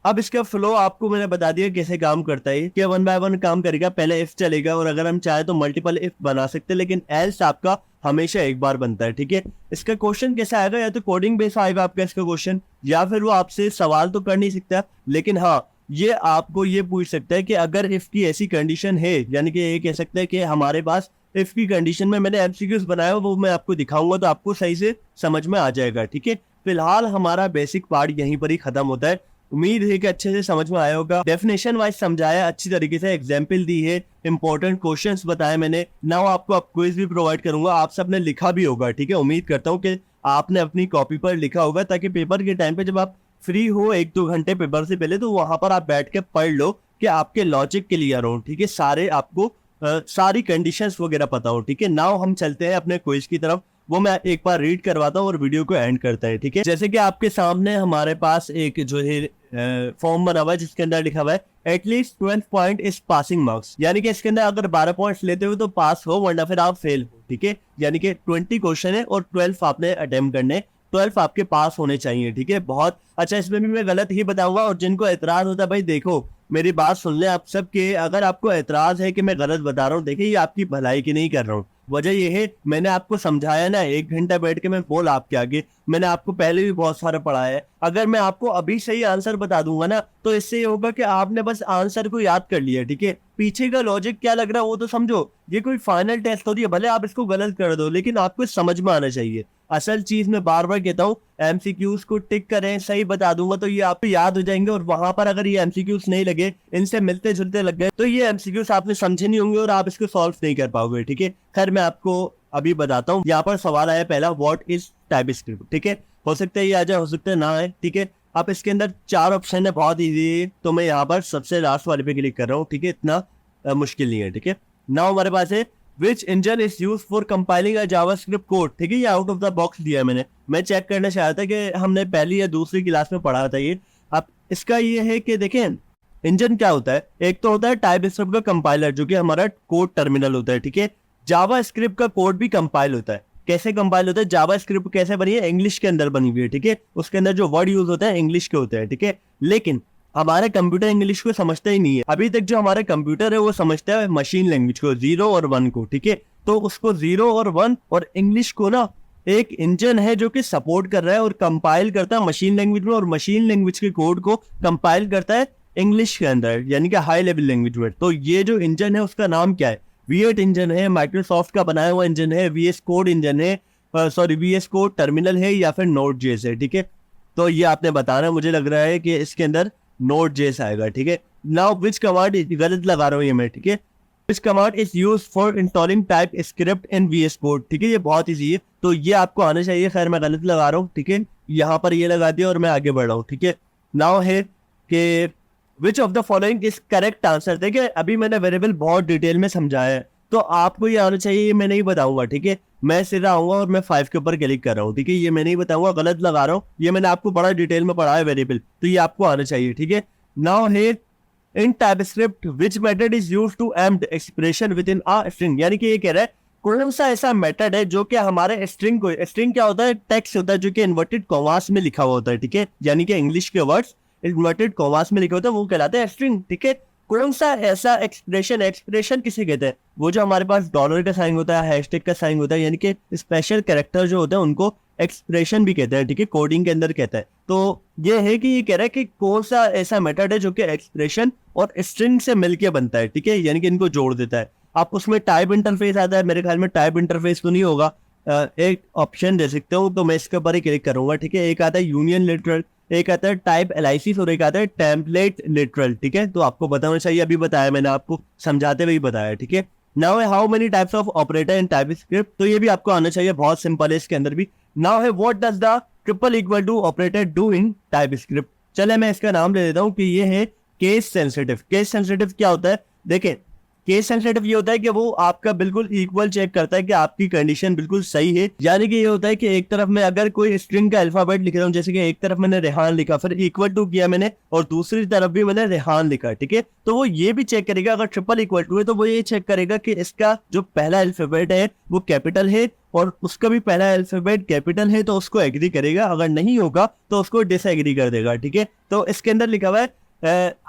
S1: अब इसका फ्लो आपको मैंने बता दिया कैसे काम करता है कि 1 बाय 1 काम करेगा, पहले इफ चलेगा और अगर हम चाहे तो मल्टीपल इफ बना सकते हैं, लेकिन एल्स आपका हमेशा एक बार बनता है, ठीक है। इसका क्वेश्चन कैसा आएगा, या तो कोडिंग बेस आएगा आपका इसका क्वेश्चन, या फिर वो आपसे सवाल तो कर नहीं सकता, लेकिन हाँ ये आपको ये पूछ सकता है कि अगर इफ की ऐसी कंडीशन है, यानी कि ये कह सकता है कि हमारे पास इफ की कंडीशन में मैंने एमसीक्यूज बनाया वो मैं आपको दिखाऊंगा तो आपको सही से समझ में आ जाएगा, ठीक है। फिलहाल हमारा बेसिक पार्ट यहीं पर ही खत्म होता है। उम्मीद है कि अच्छे से समझ में आया होगा, डेफिनेशन वाइज समझाया अच्छी तरीके से, एग्जाम्पल दी है, इंपॉर्टेंट क्वेश्चंस बताए मैंने। नाउ आपको अब क्विज भी प्रोवाइड करूंगा, आप सबने लिखा भी होगा, ठीक है। उम्मीद करता हूँ कि आपने अपनी कॉपी पर लिखा होगा ताकि पेपर के टाइम पे जब आप फ्री हो 1-2 घंटे पेपर से पहले तो वहां पर आप बैठ के पढ़ लो कि आपके लॉजिक क्लियर हो, ठीक है, सारे आपको सारी कंडीशंस वगैरह पता हो, ठीक है। नाउ हम चलते हैं अपने क्विज की तरफ, वो मैं एक बार रीड करवाता हूँ और वीडियो को एंड करता है, ठीक है। जैसे कि आपके सामने हमारे पास एक जो है फॉर्म बना हुआ है जिसके अंदर लिखा हुआ है at least 12 point is passing marks, यानी कि इसके अंदर अगर 12 पॉइंट्स लेते हो तो पास हो वरना फिर आप फेल हो, ठीक है। यानी कि 20 क्वेश्चन है और 12 आपने अटेम्प्ट करने, 12 आपके पास होने चाहिए, ठीक है। बहुत अच्छा, इसमें भी मैं गलत ही बताऊंगा और जिनको एतराज होता है भाई देखो मेरी बात सुन ले आप सब के, अगर आपको एतराज है कि मैं गलत बता रहा हूँ, देखिए ये आपकी भलाई की नहीं कर रहा हूँ, वजह ये है मैंने आपको समझाया ना, 1 घंटा बैठ के मैं बोल आपके आगे, मैंने आपको पहले भी बहुत सारा पढ़ाया है। अगर मैं आपको अभी सही आंसर बता दूंगा ना तो इससे ये होगा कि आपने बस आंसर को याद कर लिया, ठीक है, पीछे का लॉजिक क्या लग रहा है वो तो समझो। ये कोई फाइनल टेस्ट होती है, भले आप इसको गलत कर दो लेकिन आपको समझ में आना चाहिए। असल चीज मैं बार बार कहता हूँ, एमसीक्यूज को टिक करें, सही बता दूंगा तो ये आपको याद हो जाएंगे, और वहां पर अगर ये एमसीक्यूज नहीं लगे, इनसे मिलते जुलते लग गए तो ये एमसीक्यूज आपने समझे नहीं होंगे और आप इसको सॉल्व नहीं कर पाओगे, ठीक है। खैर मैं आपको अभी बताता हूँ। यहाँ पर सवाल आया पहला, व्हाट इज टाइपस्क्रिप्ट, ठीक है, हो सकता है ये आ जाए, हो सकता है ना आए, ठीक है। अब इसके अंदर 4 ऑप्शन है, बहुत इजी है, तो मैं यहाँ पर सबसे लास्ट वाले पे क्लिक कर रहा हूँ, ठीक है, इतना मुश्किल नहीं है, ठीक है। नाउ हमारे पास है which engine is use for compiling a JavaScript code, ठीक है, ये आउट ऑफ द बॉक्स दिया है मैंने, मैं चेक करना चाह रहा था कि हमने पहली या दूसरी क्लास में पढ़ा था ये। अब इसका ये है कि देखें इंजन क्या होता है, एक तो होता है टाइपस्क्रिप्ट का कंपाइलर जो कि हमारा कोड टर्मिनल होता है, ठीक है। जावा स्क्रिप्ट का कोड भी कंपाइल होता है, कैसे कंपाइल होता है, जावा स्क्रिप्ट कैसे बनी है, इंग्लिश के अंदर बनी हुई है, ठीक है, उसके अंदर जो वर्ड यूज होता है इंग्लिश के होते हैं, ठीक है। लेकिन हमारा कंप्यूटर इंग्लिश को समझता ही नहीं है, अभी तक जो हमारा कंप्यूटर है वो समझता है मशीन लैंग्वेज को, 0 और 1 को, ठीक है। तो उसको 0 और 1 और इंग्लिश को ना एक इंजन है जो कि सपोर्ट कर रहा है और कंपाइल करता है मशीन लैंग्वेज में, और मशीन लैंग्वेज के कोड को कंपाइल करता है इंग्लिश के अंदर, यानी कि हाई लेवल लैंग्वेज में। तो ये जो इंजन है उसका नाम क्या है, V8 इंजन है, माइक्रोसॉफ्ट का बनाया हुआ इंजन है, VS कोड इंजन है, सॉरी VS कोड टर्मिनल है, या फिर नोड.js है, ठीक है। तो ये आपने बताना, मुझे लग रहा है कि इसके अंदर नोट जेस आएगा, ठीक है। नाउ विच कमांड, गलत लगा रहा हूँ ये मैं, ठीक है। विच command is use for installing type script in VS code, ठीक है। ये बहुत ईजी है, तो ये आपको आना चाहिए। खैर मैं गलत लगा रहा हूँ, ठीक है। यहाँ पर ये लगा दिया और मैं आगे बढ़ रहा हूँ, ठीक है। नाउ है कि विच of the following is correct answer. देखिए अभी मैंने वेरिएबल बहुत डिटेल में समझाया है, तो आपको ये आना चाहिए, ये मैं नहीं बताऊंगा, ठीक है। मैं सीधा आऊंगा और मैं 5 के ऊपर क्लिक कर रहा हूँ, ठीक है। ये मैं नहीं बताऊंगा, गलत लगा रहा हूँ, ये मैंने आपको बड़ा डिटेल में पढ़ा है वेरिएबल, तो ये आपको आना चाहिए, ठीक है। नाउ है in TypeScript which method is used to embed expression within a string, यानी कि ये कह रहा है कौन सा ऐसा मेथड है जो कि हमारे स्ट्रिंग को, स्ट्रिंग क्या होता है, टेक्स्ट होता है जो कि इन्वर्टेड कॉमास में लिखा हुआ होता है, ठीक है। यानी कि इंग्लिश के वर्ड्स इन्वर्टेड कॉमास में लिखे होते हैं, वो कहलाते हैं स्ट्रिंग, ठीक है। कौन सा ऐसा एक्सप्रेशन, एक्सप्रेशन किसे कहते हैं, वो जो हमारे पास डॉलर का साइन होता है, हैशटैग का साइन होता है, यानी कि स्पेशल कैरेक्टर जो होते हैं उनको एक्सप्रेशन भी कहते हैं, ठीक है, कोडिंग के अंदर कहता है। तो ये है कि ये कह रहा है कि कौन सा ऐसा मेथड है जो कि एक्सप्रेशन और स्ट्रिंग से मिलके बनता है, ठीक है, यानी कि इनको जोड़ देता है। आप उसमें टाइप इंटरफेस आता है, मेरे ख्याल में टाइप इंटरफेस तो नहीं होगा, एक ऑप्शन दे सकते हो, तो मैं इसके ऊपर ही क्लिक करूंगा, ठीक है। एक आता है यूनियन लिटरल, एक आता है टाइप एलाइसिस और एक आता है टेम्पलेट लिटरल, ठीक है। तो आपको बताना चाहिए, अभी बताया मैंने, आपको समझाते हुए बताया, ठीक है। नाउ है how many types of operator in TypeScript, तो ये भी आपको आना चाहिए, बहुत सिंपल है इसके अंदर भी। नाउ है what does the triple equal to operator do in TypeScript. चले मैं इसका नाम ले देता हूँ कि ये है केस सेंसिटिव। केस सेंसिटिव क्या होता है, देखें केस सेंसिटिव ये होता है कि वो आपका बिल्कुल इक्वल चेक करता है कि आपकी कंडीशन बिल्कुल सही है। यानी कि ये होता है कि एक तरफ मैं अगर कोई स्ट्रिंग का अल्फाबेट लिख रहा हूँ, जैसे कि एक तरफ मैंने रेहान लिखा, फिर इक्वल टू किया मैंने, और दूसरी तरफ भी मैंने रेहान लिखा, ठीक है। तो वो ये भी चेक करेगा, अगर ट्रिपल इक्वल टू है तो वो ये चेक करेगा कि इसका जो पहला अल्फाबेट है वो कैपिटल है और उसका भी पहला अल्फाबेट कैपिटल है, तो उसको एग्री करेगा, अगर नहीं होगा तो उसको डिसएग्री कर देगा, ठीक है। तो इसके अंदर लिखा हुआ है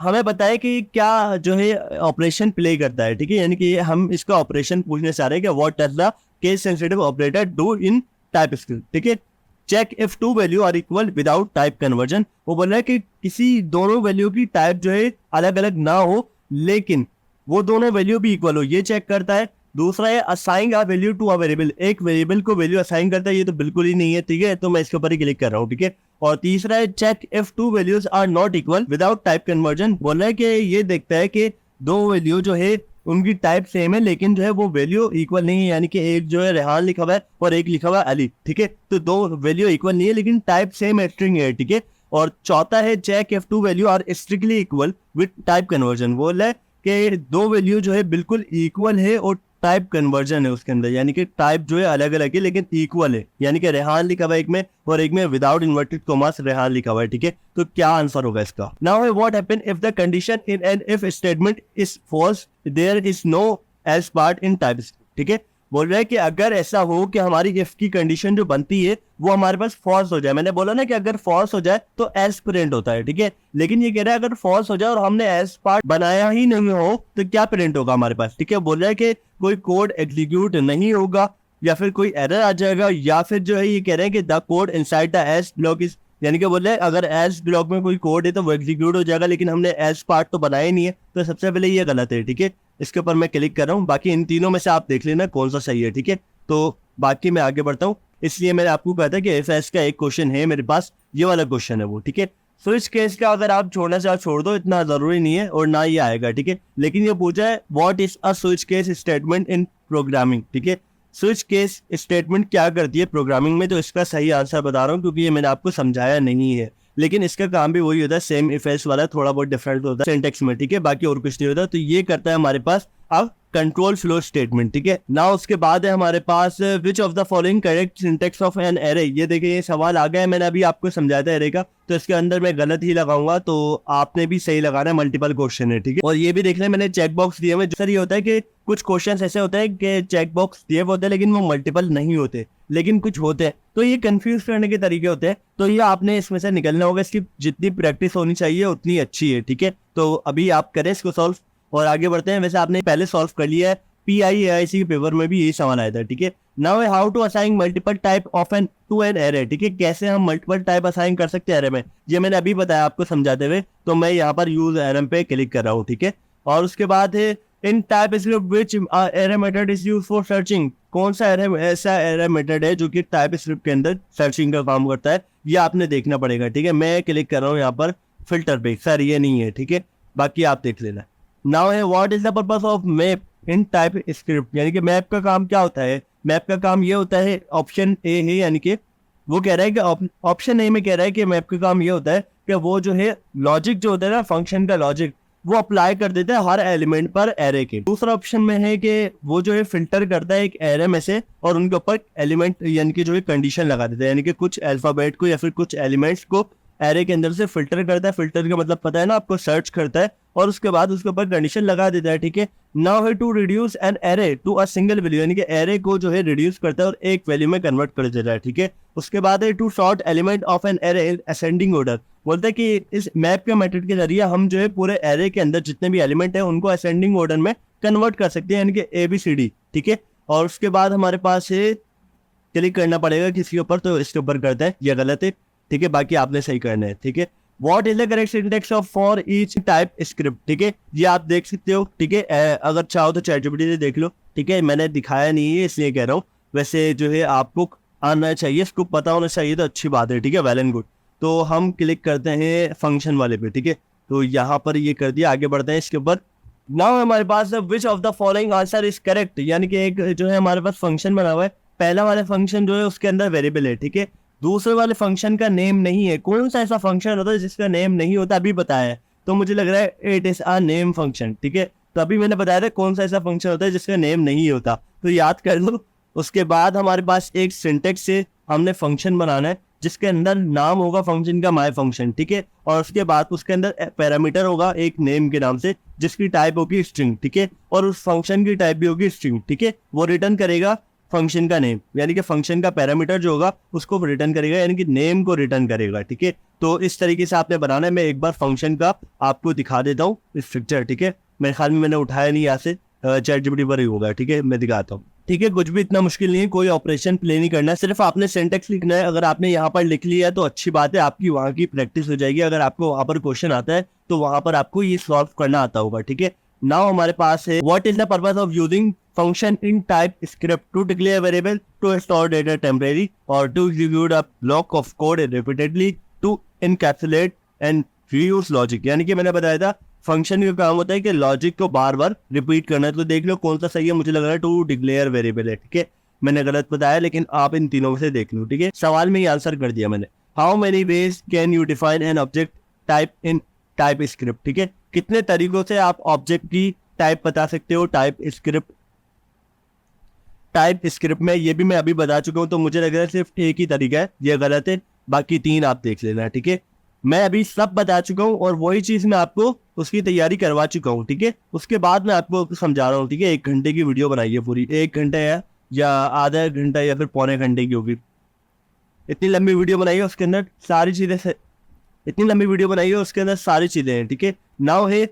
S1: हमें बताए कि क्या जो है ऑपरेशन प्ले करता है, ठीक है। यानी कि हम इसका ऑपरेशन पूछने चाह रहे हैं कि what does the case sensitive operator do in TypeScript, ठीक है। Check if two value are equal without type conversion, वो बोल रहा है कि किसी दोनों वैल्यू की टाइप जो है अलग अलग ना हो लेकिन वो दोनों वैल्यू भी इक्वल हो, ये चेक करता है। दूसरा है assign a value to a variable, एक वेरिएबल को वैल्यू असाइन करता है, ये तो बिल्कुल ही नहीं है, ठीक है। तो मैं इसके ऊपर ही क्लिक कर रहा हूँ, ठीक है। और तीसरा है check if two values are not equal without type conversion, बोल रहा है कि ये देखता है कि दो वैल्यू जो है उनकी टाइप सेम है लेकिन जो है वो वैल्यू इक्वल नहीं है, यानी कि एक जो है रेहान लिखा हुआ है और एक लिखा हुआ है अली, ठीक है। तो दो वैल्यू इक्वल नहीं है लेकिन टाइप सेम स्ट्रिंग है, ठीक है। और चौथा है check if two value are strictly equal with type conversion, बोल रहा है कि दो वैल्यू जो है बिल्कुल इक्वल है और टाइप कन्वर्जन है उसके अंदर, यानी कि टाइप जो है अलग अलग है लेकिन इक्वल है, यानी कि रेहान लिखा हुआ है एक में और एक में विदाउट इन्वर्टेड कॉमास रेहान लिखा हुआ है, ठीक है। तो क्या आंसर होगा इसका। नाउ है what happen if the condition in an if statement is false there is no else part in TypeScript, ठीक है। बोल रहा है कि अगर ऐसा हो कि हमारी इफ की कंडीशन जो बनती है वो हमारे पास फॉल्स हो जाए, मैंने बोला ना कि अगर फॉल्स हो जाए तो एल्स प्रिंट होता है, ठीक है। लेकिन ये कह रहा है अगर फॉल्स हो जाए और हमने एल्स पार्ट बनाया ही नहीं हो तो क्या प्रिंट होगा हमारे पास, ठीक है। बोल रहा है कि कोई कोड एग्जीक्यूट नहीं होगा या फिर कोई एरर आ जाएगा, या फिर जो है ये कह रहे हैं कि the code inside the L's block is, यानी कि बोल रहे हैं अगर एल्स ब्लॉक में कोई कोड है तो वो एग्जीक्यूट हो जाएगा, लेकिन हमने एल्स पार्ट तो बनाया नहीं है, तो सबसे पहले ये गलत है, ठीक है। इसके ऊपर मैं क्लिक कर रहा हूँ, बाकी इन तीनों में से आप देख लेना कौन सा सही है, ठीक है। तो बाकी मैं आगे बढ़ता हूँ, इसलिए मैंने आपको कहा था कि एफएस का एक क्वेश्चन है मेरे पास, ये वाला क्वेश्चन है वो, ठीक है। स्विच केस का अगर आप छोड़ना चाहो छोड़ दो, इतना जरूरी नहीं है और ना ये आएगा, ठीक है। लेकिन ये पूछा है what is a switch case statement in programming, ठीक है। स्विच केस स्टेटमेंट क्या करती है प्रोग्रामिंग में, तो इसका सही आंसर बता रहा हूँ क्योंकि ये मैंने आपको समझाया नहीं है, लेकिन इसका काम भी वही होता है, सेम इफ एल्स वाला, थोड़ा बहुत डिफरेंट होता है सिंटैक्स में, ठीक है, बाकी और कुछ नहीं होता। तो ये करता है हमारे पास अब कंट्रोल फ्लो स्टेटमेंट, ठीक है ना। उसके बाद है हमारे पास which of the following correct syntax of an array, ये देखिए ये सवाल आ गया है, मैंने अभी आपको समझाया था एरे का, तो इसके अंदर मैं गलत ही लगाऊंगा, तो आपने भी सही लगाना है, मल्टीपल क्वेश्चन है, ठीक है। और ये भी देख लें मैंने चेक बॉक्स दिए हुए, सर ये होता है कि कुछ क्वेश्चन ऐसे होते हैं कि चेक बॉक्स दिए होते हैं लेकिन वो मल्टीपल नहीं होते, लेकिन कुछ होते हैं, तो ये कंफ्यूज करने के तरीके होते हैं, तो ये आपने इसमें से निकलना होगा, इसकी जितनी प्रैक्टिस होनी चाहिए उतनी अच्छी है, ठीक है। तो अभी आप करें इसको सॉल्व और आगे बढ़ते हैं। वैसे आपने पहले सॉल्व कर लिया है, PIAIC के पेपर में भी यही सवाल आया था, ठीक है। Now how to assign multiple type of an to an array, ठीक है, कैसे हम मल्टीपल टाइप असाइन कर सकते हैं एरे में, ये मैंने अभी बताया आपको समझाते हुए, तो मैं यहाँ पर यूज एरम पे क्लिक कर रहा हूँ, ठीक है। और उसके बाद है in TypeScript which array method is used for searching, कौन सा एरे ऐसा एरे मेथड है जो कि टाइपस्क्रिप्ट के अंदर सर्चिंग का काम करता है, ये आपने देखना पड़ेगा, ठीक है। मैं क्लिक कर रहा हूँ यहाँ पर फिल्टर पे, सर ये नहीं है, ठीक है, बाकी आप देख लेना। नाउ है what is the purpose of map in type script, यानी कि मैप का काम क्या होता है। मैप का काम ये होता है, ऑप्शन ए है, यानी कि वो कह रहा है कि ऑप्शन ए में कह रहा है कि मैप का काम ये होता है कि वो जो है लॉजिक जो होता है ना, फंक्शन का लॉजिक, वो अप्लाई कर देता है हर एलिमेंट पर एरे के। दूसरा ऑप्शन में है कि वो जो है फिल्टर करता है एक एरे में से और उनके ऊपर एलिमेंट यानी कि जो है कंडीशन लगा देता है, यानी कि कुछ अल्फाबेट को या फिर कुछ एलिमेंट्स को एरे के अंदर से फिल्टर करता है। फिल्टर का मतलब पता है ना आपको, सर्च करता है और उसके बाद उसके ऊपर कंडीशन लगा देता है, ठीक है। नाउ है to reduce an array to a single value, यानी कि एरे को जो है रिड्यूस करता है और एक वैल्यू में कन्वर्ट कर देता है, ठीक है। उसके बाद है to sort element of an array in ascending order, बोलते हैं कि इस मैप के मेथड के जरिए हम जो है पूरे एरे के अंदर जितने भी एलिमेंट है उनको असेंडिंग ऑर्डर में कन्वर्ट कर सकते हैं, यानी कि ABCD, ठीक है। और उसके बाद हमारे पास है क्लिक करना पड़ेगा किसी के ऊपर, तो इसके ऊपर करते हैं, ये गलत है, ठीक है, बाकी आपने सही करना है, ठीक है। What is the correct syntax of for each type script, ठीक है, ये आप देख सकते हो, ठीक है। अगर चाहो तो ChatGPT से देख लो, ठीक है, मैंने दिखाया नहीं है इसलिए कह रहा हूँ। वैसे जो है आपको आना चाहिए, इसको पता होना चाहिए, तो अच्छी बात है, ठीक है, वेल एंड गुड। तो हम क्लिक करते हैं फंक्शन वाले पे, ठीक है, तो यहाँ पर ये कर दिया, आगे बढ़ते हैं इसके ऊपर। नाउ हमारे पास which of the following answer is correct, यानी कि एक जो है हमारे पास फंक्शन बना हुआ है, पहला वाला फंक्शन जो है उसके अंदर वेरिएबल है, ठीक है, दूसरे वाले फंक्शन का नेम नहीं है। कौन सा ऐसा फंक्शन होता है जिसका नेम नहीं होता, अभी बताया है, तो मुझे लग रहा है it is a name function, ठीक है। तो अभी मैंने बताया था कौन सा ऐसा फंक्शन होता है जिसका नेम नहीं होता, तो याद कर लो। उसके बाद हमारे पास एक सिंटेक्स से हमने फंक्शन बनाना है जिसके अंदर नाम होगा फंक्शन का माय फंक्शन, ठीक है, और उसके बाद उसके अंदर पैरामीटर होगा एक नेम के नाम से जिसकी टाइप होगी स्ट्रिंग, ठीक है, और उस फंक्शन की टाइप भी होगी स्ट्रिंग, ठीक है। वो रिटर्न करेगा फंक्शन का नेम, यानी कि फंक्शन का पैरामीटर जो होगा उसको रिटर्न करेगा, यानी कि नेम को रिटर्न करेगा, ठीक है। तो इस तरीके से आपने बनाना है। मैं एक बार फंक्शन का आपको दिखा देता हूँ स्ट्रक्चर, ठीक है, मेरे ख्याल में मैंने उठाया नहीं यहाँ से, ChatGPT पर ही होगा, ठीक है, मैं दिखाता हूँ, ठीक है। कुछ भी इतना मुश्किल नहीं है, कोई ऑपरेशन प्ले नहीं करना है, सिर्फ आपने सिंटेक्स लिखना है। अगर आपने यहाँ पर लिख लिया तो अच्छी बात है, आपकी वहाँ की प्रैक्टिस हो जाएगी। अगर आपको वहाँ पर क्वेश्चन आता है तो वहाँ पर आपको ये सॉल्व करना आता होगा, ठीक है। नाउ हमारे पास है what is the purpose of using function in type script to declare variable, to store data temporary, or to execute a block of code repeatedly, to encapsulate and reuse logic, यानी कि मैंने बताया था function का काम होता है कि लॉजिक को बार बार रिपीट करना है। तो देख लो कौन सा सही है, मुझे लग रहा है टू डिक्लेयर वेरिएबल है, ठीक है, मैंने गलत बताया, लेकिन आप इन तीनों में से देख लो, ठीक है। सवाल में ही आंसर कर दिया मैंने। How many ways can you define an object type in TypeScript, ठीक है, कितने तरीकों से आप ऑब्जेक्ट की टाइप बता सकते हो टाइप स्क्रिप्ट में। ये भी मैं अभी बता चुका हूं, तो मुझे लग रहा है सिर्फ एक ही तरीका है, ये गलत है, बाकी तीन आप देख लेना, ठीक है। मैं अभी सब बता चुका हूं और वही चीज मैं आपको उसकी तैयारी करवा चुका हूं, ठीक है। उसके बाद मैं आपको समझा रहा हूँ, ठीक है। 1 घंटे की वीडियो बनाई है पूरी, 1 घंटा या आधा घंटा या फिर पौने घंटे की होगी, इतनी लंबी वीडियो बनाई है, उसके अंदर सारी चीजें, इतनी लंबी वीडियो बनाई है, उसके अंदर सारी चीजें हैं, ठीक है। नाउ है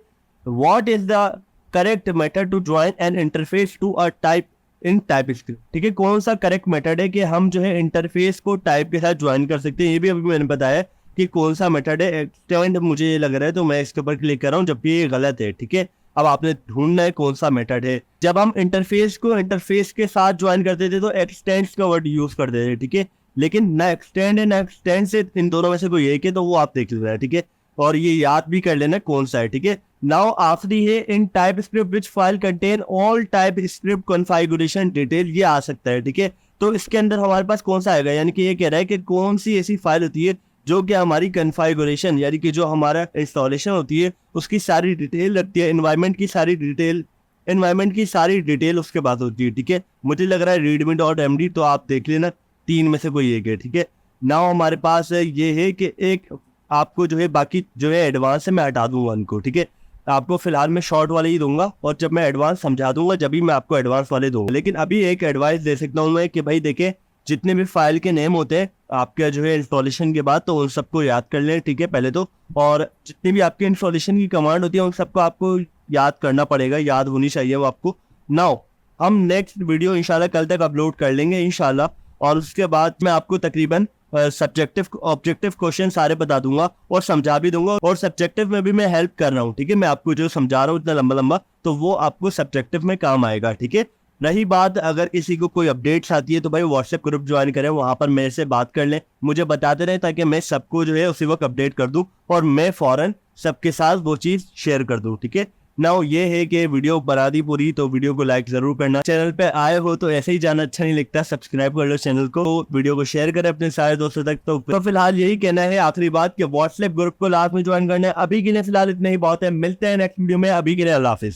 S1: what is the correct method to join an interface to a type in TypeScript, ठीक है, कौन सा करेक्ट मेथड है कि हम जो है इंटरफेस को टाइप के साथ ज्वाइन कर सकते हैं। ये भी अभी मैंने बताया कि कौन सा मेथड है, एक्सटेंड मुझे ये लग रहा है, तो मैं इसके ऊपर क्लिक कर रहा हूँ, जबकि ये गलत है, ठीक है। अब आपने ढूंढना है कौन सा मेथड है। जब हम इंटरफेस को इंटरफेस के साथ ज्वाइन करते थे तो एक्सटेंड्स का वर्ड यूज करते थे, ठीक है, लेकिन ना एक्सटेंड है ना एक्सटेंड से, इन दोनों में से कोई एक है, तो वो आप देख लेना, ठीक है, और ये याद भी कर लेना कौन सा है, ठीक है। नाउ आखिरी है in TypeScript which file contain all TypeScript configuration detail, ये आ सकता है, ठीक है। तो इसके अंदर हमारे पास कौन सा आएगा, यानी कि ये कह रहा है कि कौन सी ऐसी फाइल होती है जो कि हमारी कॉन्फ़िगरेशन यानी कि जो हमारा इंस्टॉलेशन होती है उसकी सारी डिटेल रखती है, एनवायरनमेंट की सारी डिटेल उसके बाद होती है, ठीक है। मुझे लग रहा है readme.md, तो आप देख लेना, 3 में से कोई एक है, ठीक है। नाउ हमारे पास ये है कि एक आपको जो है, बाकी जो है एडवांस से मैं हटा दूंगा उनको, ठीक है। आपको फिलहाल मैं शॉर्ट वाले ही दूंगा और जब मैं एडवांस समझा दूंगा जब भी मैं आपको एडवांस वाले दूंगा। लेकिन अभी एक एडवाइस दे सकता हूँ मैं कि भाई देखें, जितने भी फाइल के नेम होते हैं आपके जो है इंस्टॉलेशन के बाद, तो उन सबको याद कर लें, ठीक है, पहले तो। और जितनी भी आपके इंस्टॉलेशन की कमांड होती है उन सबको आपको याद करना पड़ेगा, याद होनी चाहिए वो आपको। नाउ हम नेक्स्ट वीडियो इंशाल्लाह कल तक अपलोड कर लेंगे इंशाल्लाह, और उसके बाद मैं आपको तकरीबन सब्जेक्टिव ऑब्जेक्टिव क्वेश्चन सारे बता दूंगा और समझा भी दूंगा, और सब्जेक्टिव में भी मैं हेल्प कर रहा हूँ, ठीक है। मैं आपको जो समझा रहा हूँ इतना लंबा लंबा, तो वो आपको सब्जेक्टिव में काम आएगा, ठीक है। रही बात अगर किसी को कोई अपडेट्स आती है तो भाई व्हाट्सएप ग्रुप ज्वाइन करें, वहां पर मेरे से बात कर लें, मुझे बताते रहे ताकि मैं सबको जो है उसी वक्त अपडेट कर दूं और मैं फौरन सबके साथ वो चीज शेयर कर दूं। ठीक है, नाउ ये है कि वीडियो बना दी पूरी, तो वीडियो को लाइक जरूर करना। चैनल पे आए हो तो ऐसे ही जाना अच्छा नहीं लगता, सब्सक्राइब कर लो चैनल को, तो वीडियो को शेयर करें अपने सारे दोस्तों तक। तो फिलहाल यही कहना है आखिरी बात कि व्हाट्सएप ग्रुप को लास्ट में ज्वाइन करना है। अभी के लिए फिलहाल इतना ही बहुत है, मिलते हैं नेक्स्ट वीडियो में, अभी के लिए अल्लाह हाफिज।